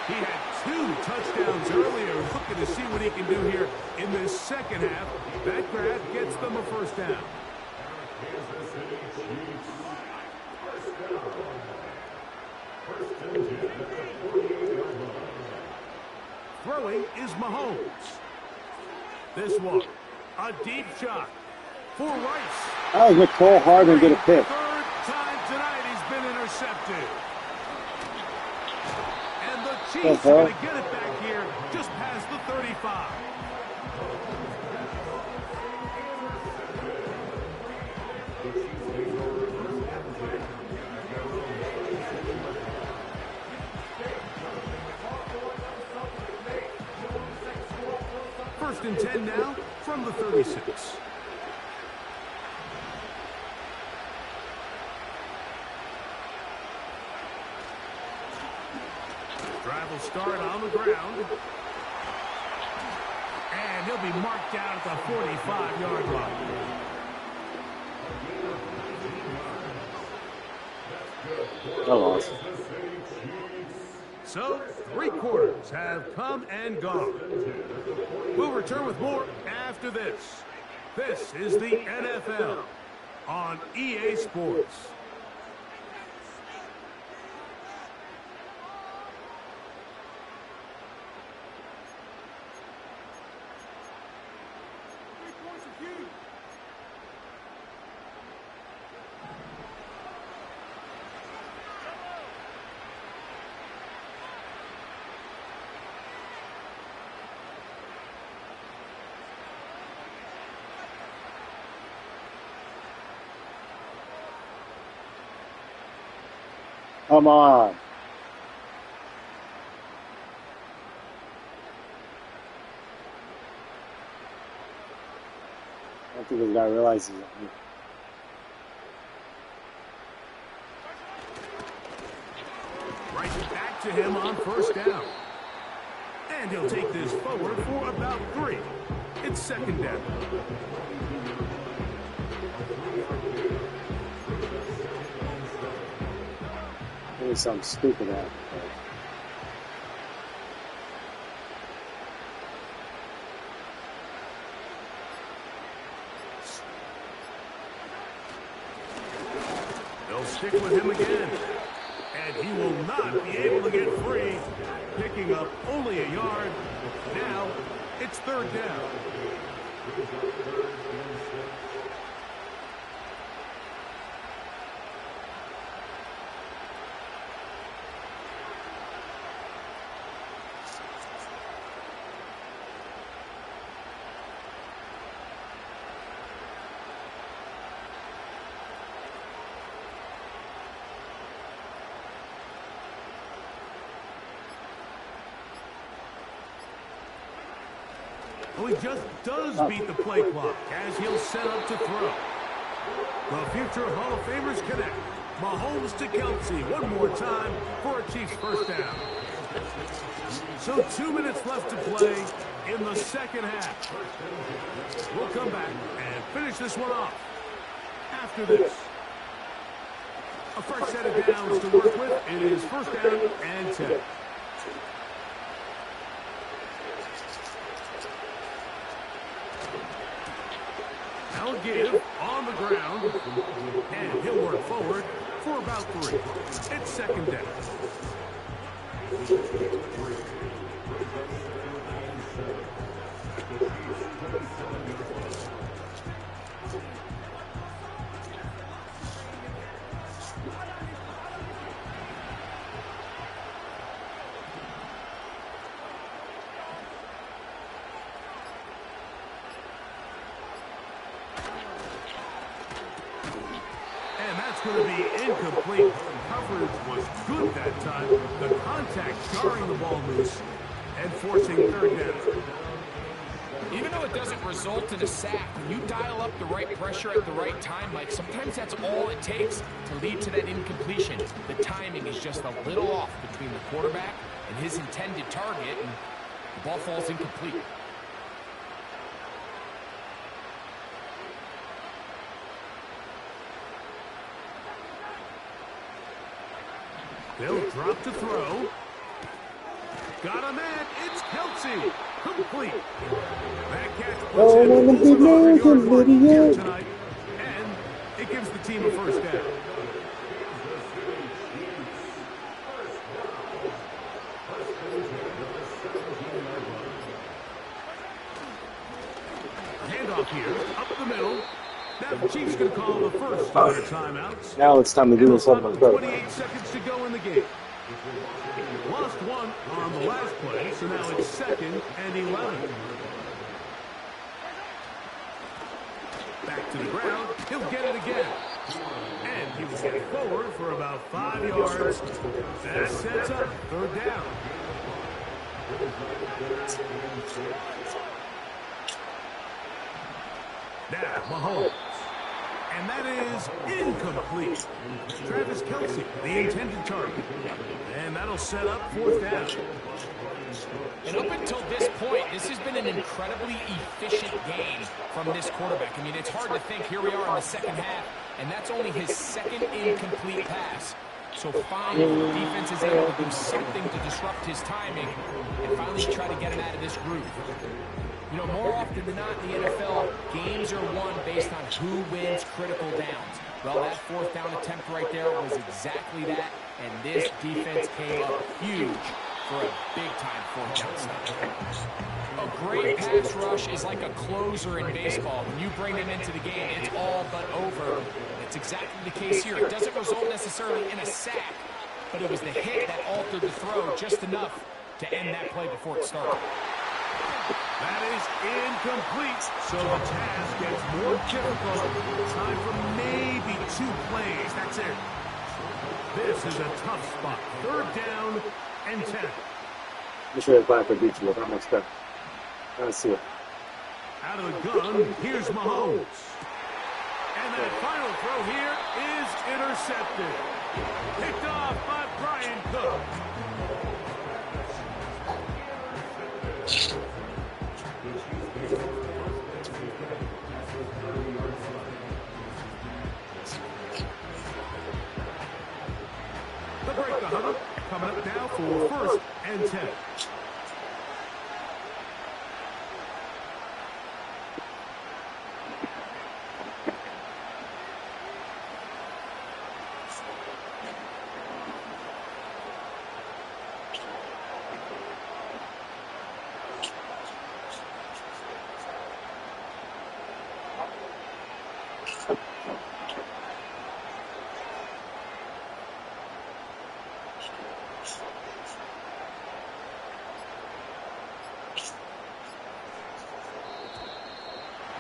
He had 2 touchdowns earlier. Looking to see what he can do here in this second half. That grab gets them a first down. Throwing is Mahomes. This one, a deep shot for Rice. How does McCall Hardman get a pick? Third time tonight he's been intercepted. And the Chiefs are going to get it back here just past the 35. First and 10 now from the 36. Drive will start on the ground. And he'll be marked down at the 45-yard line. I lost. So, 3 quarters have come and gone. We'll return with more after this. This is the NFL on EA Sports. Come on. think this guy realizes it. Right back to him on first down. And he'll take this forward for about 3. It's second down. Maybe something stupid happened. They'll stick with him again. And he will not be able to get free, picking up only a yard. Now, it's third down. Well, he just does beat the play clock as he'll set up to throw. The future Hall of Famers connect. Mahomes to Kelsey one more time for a Chiefs first down. So 2 minutes left to play in the second half. We'll come back and finish this one off after this. A fresh set of downs to work with. It is first down and 10. Now a give on the ground, and he'll work forward for about 3. It's second down. Going to be incomplete. Coverage was good that time. The contact jarring the ball loose and forcing third down. Even though it doesn't result in a sack, when you dial up the right pressure at the right time, Mike, sometimes that's all it takes to lead to that incompletion. The timing is just a little off between the quarterback and his intended target, and the ball falls incomplete. They'll drop to throw. Got a man. It's Kelsey. Complete. That catch puts him over the 100-yard mark here tonight. And it gives the team a first down. Handoff here. Up the middle. Now the Chiefs going to call the first of their timeouts. Now it's time to do this on my boat. 28 seconds to go in the game. Lost one on the last play, so now it's second and 11. Back to the ground. He'll get it again. And he will get forward for about 5 yards. That sets up third down. Now, Mahomes. And that is incomplete. Travis Kelsey, the intended target. And that'll set up fourth down. And up until this point, this has been an incredibly efficient game from this quarterback. I mean, it's hard to think. Here we are in the second half, and that's only his second incomplete pass. So finally, the defense is able to do something to disrupt his timing and finally try to get him out of this groove. You know, more often than not in the NFL, games are won based on who wins critical downs. Well, that fourth down attempt right there was exactly that, and this defense came up huge for a big-time fourth down stop. A great pass rush is like a closer in baseball. When you bring them into the game, it's all but over. It's exactly the case here. It doesn't result necessarily in a sack, but it was the hit that altered the throw just enough to end that play before it started. That is incomplete, so the task gets more difficult. Time for maybe 2 plays. That's it. This is a tough spot. Third down and 10. I'm sure it's back for beach with how much stuff. Let's see it. Out of the gun, here's Mahomes. And that final throw here is intercepted. Picked off by Brian Cook. The break the huddle. Coming up now for 1st and 10.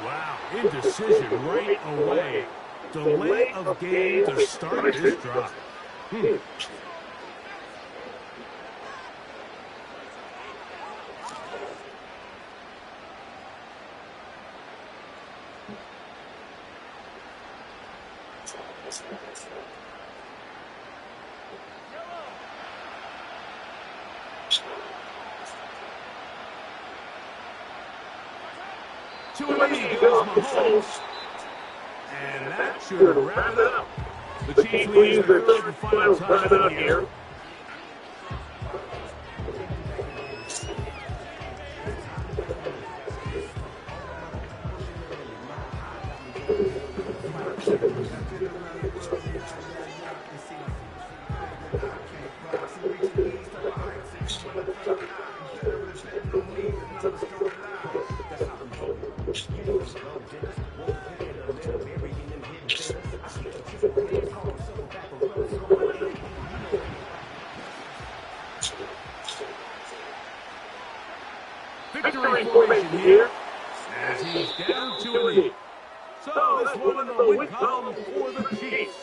Wow, indecision right away. Delay of game to start this drive. To a lead goes Mahomes. And that should wrap it up. The Chiefs will use their third and final timeout here. Victory formation here as he's down to a lead. So this one in the win column for the Chiefs.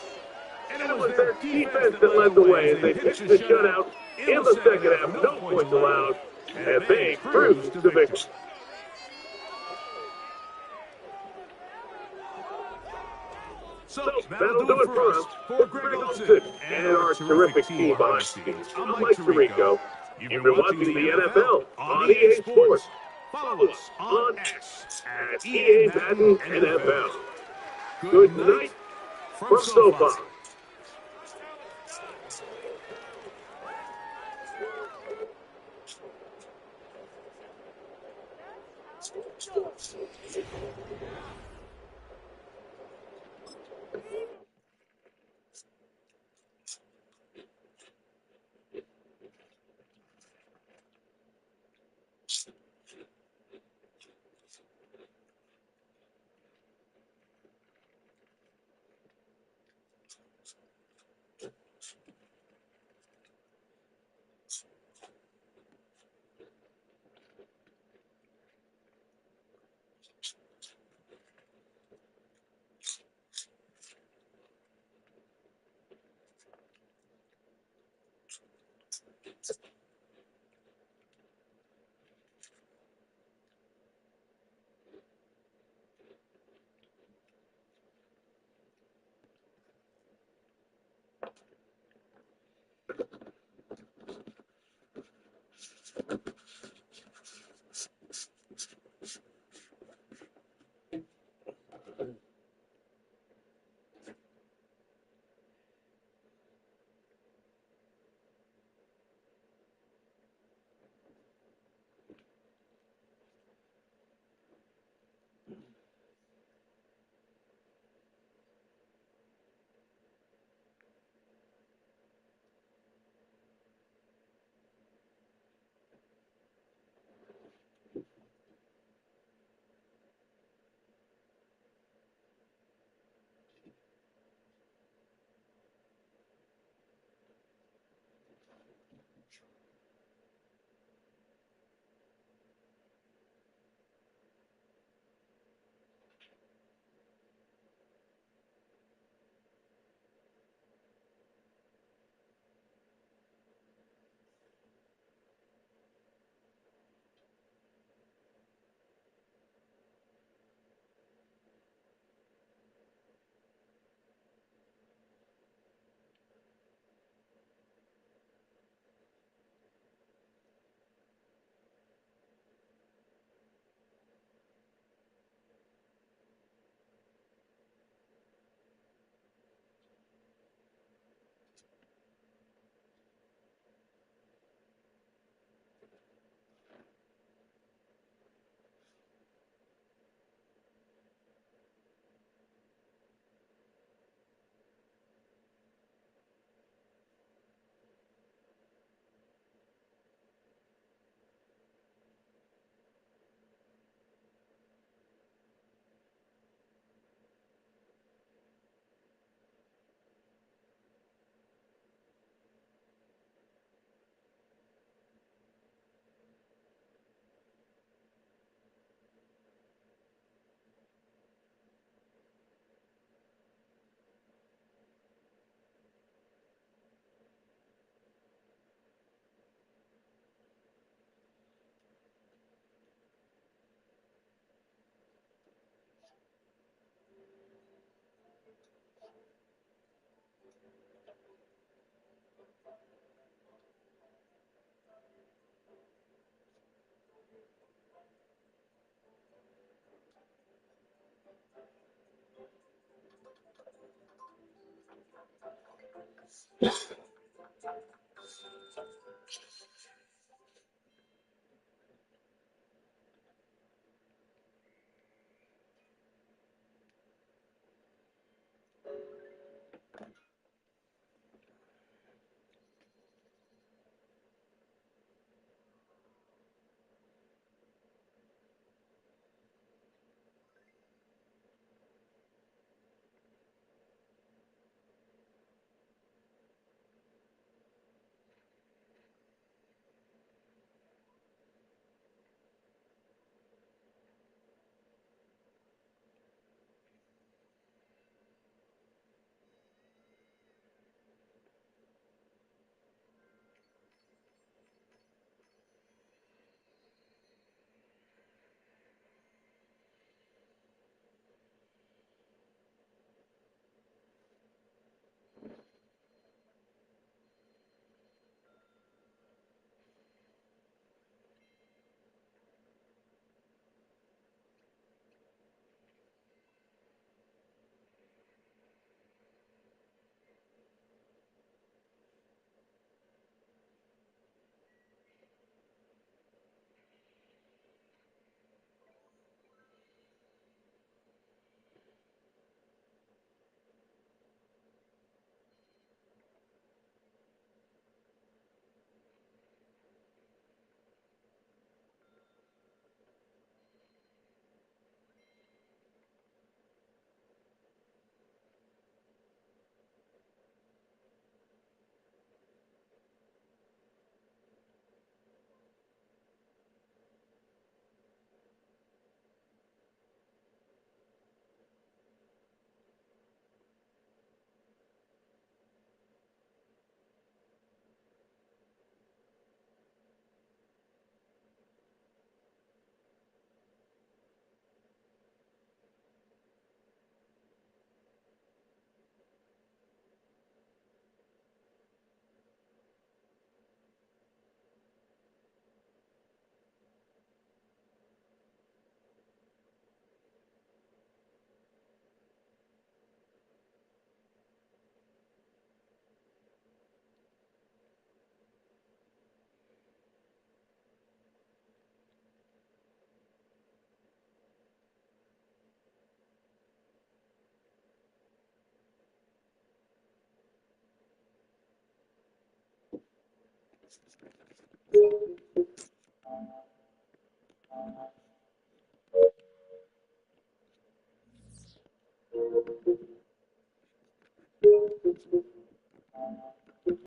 And it was their defense that led the way as they pitched the shutout in the second half. No points allowed, and they cruised to victory. So that'll do it for us. For Greg Olson and our terrific team behind the scenes, I'm Mike Tirico. You've been watching the NFL on EA Sports. Follow us on X at EA Madden NFL. Good night from SoFi.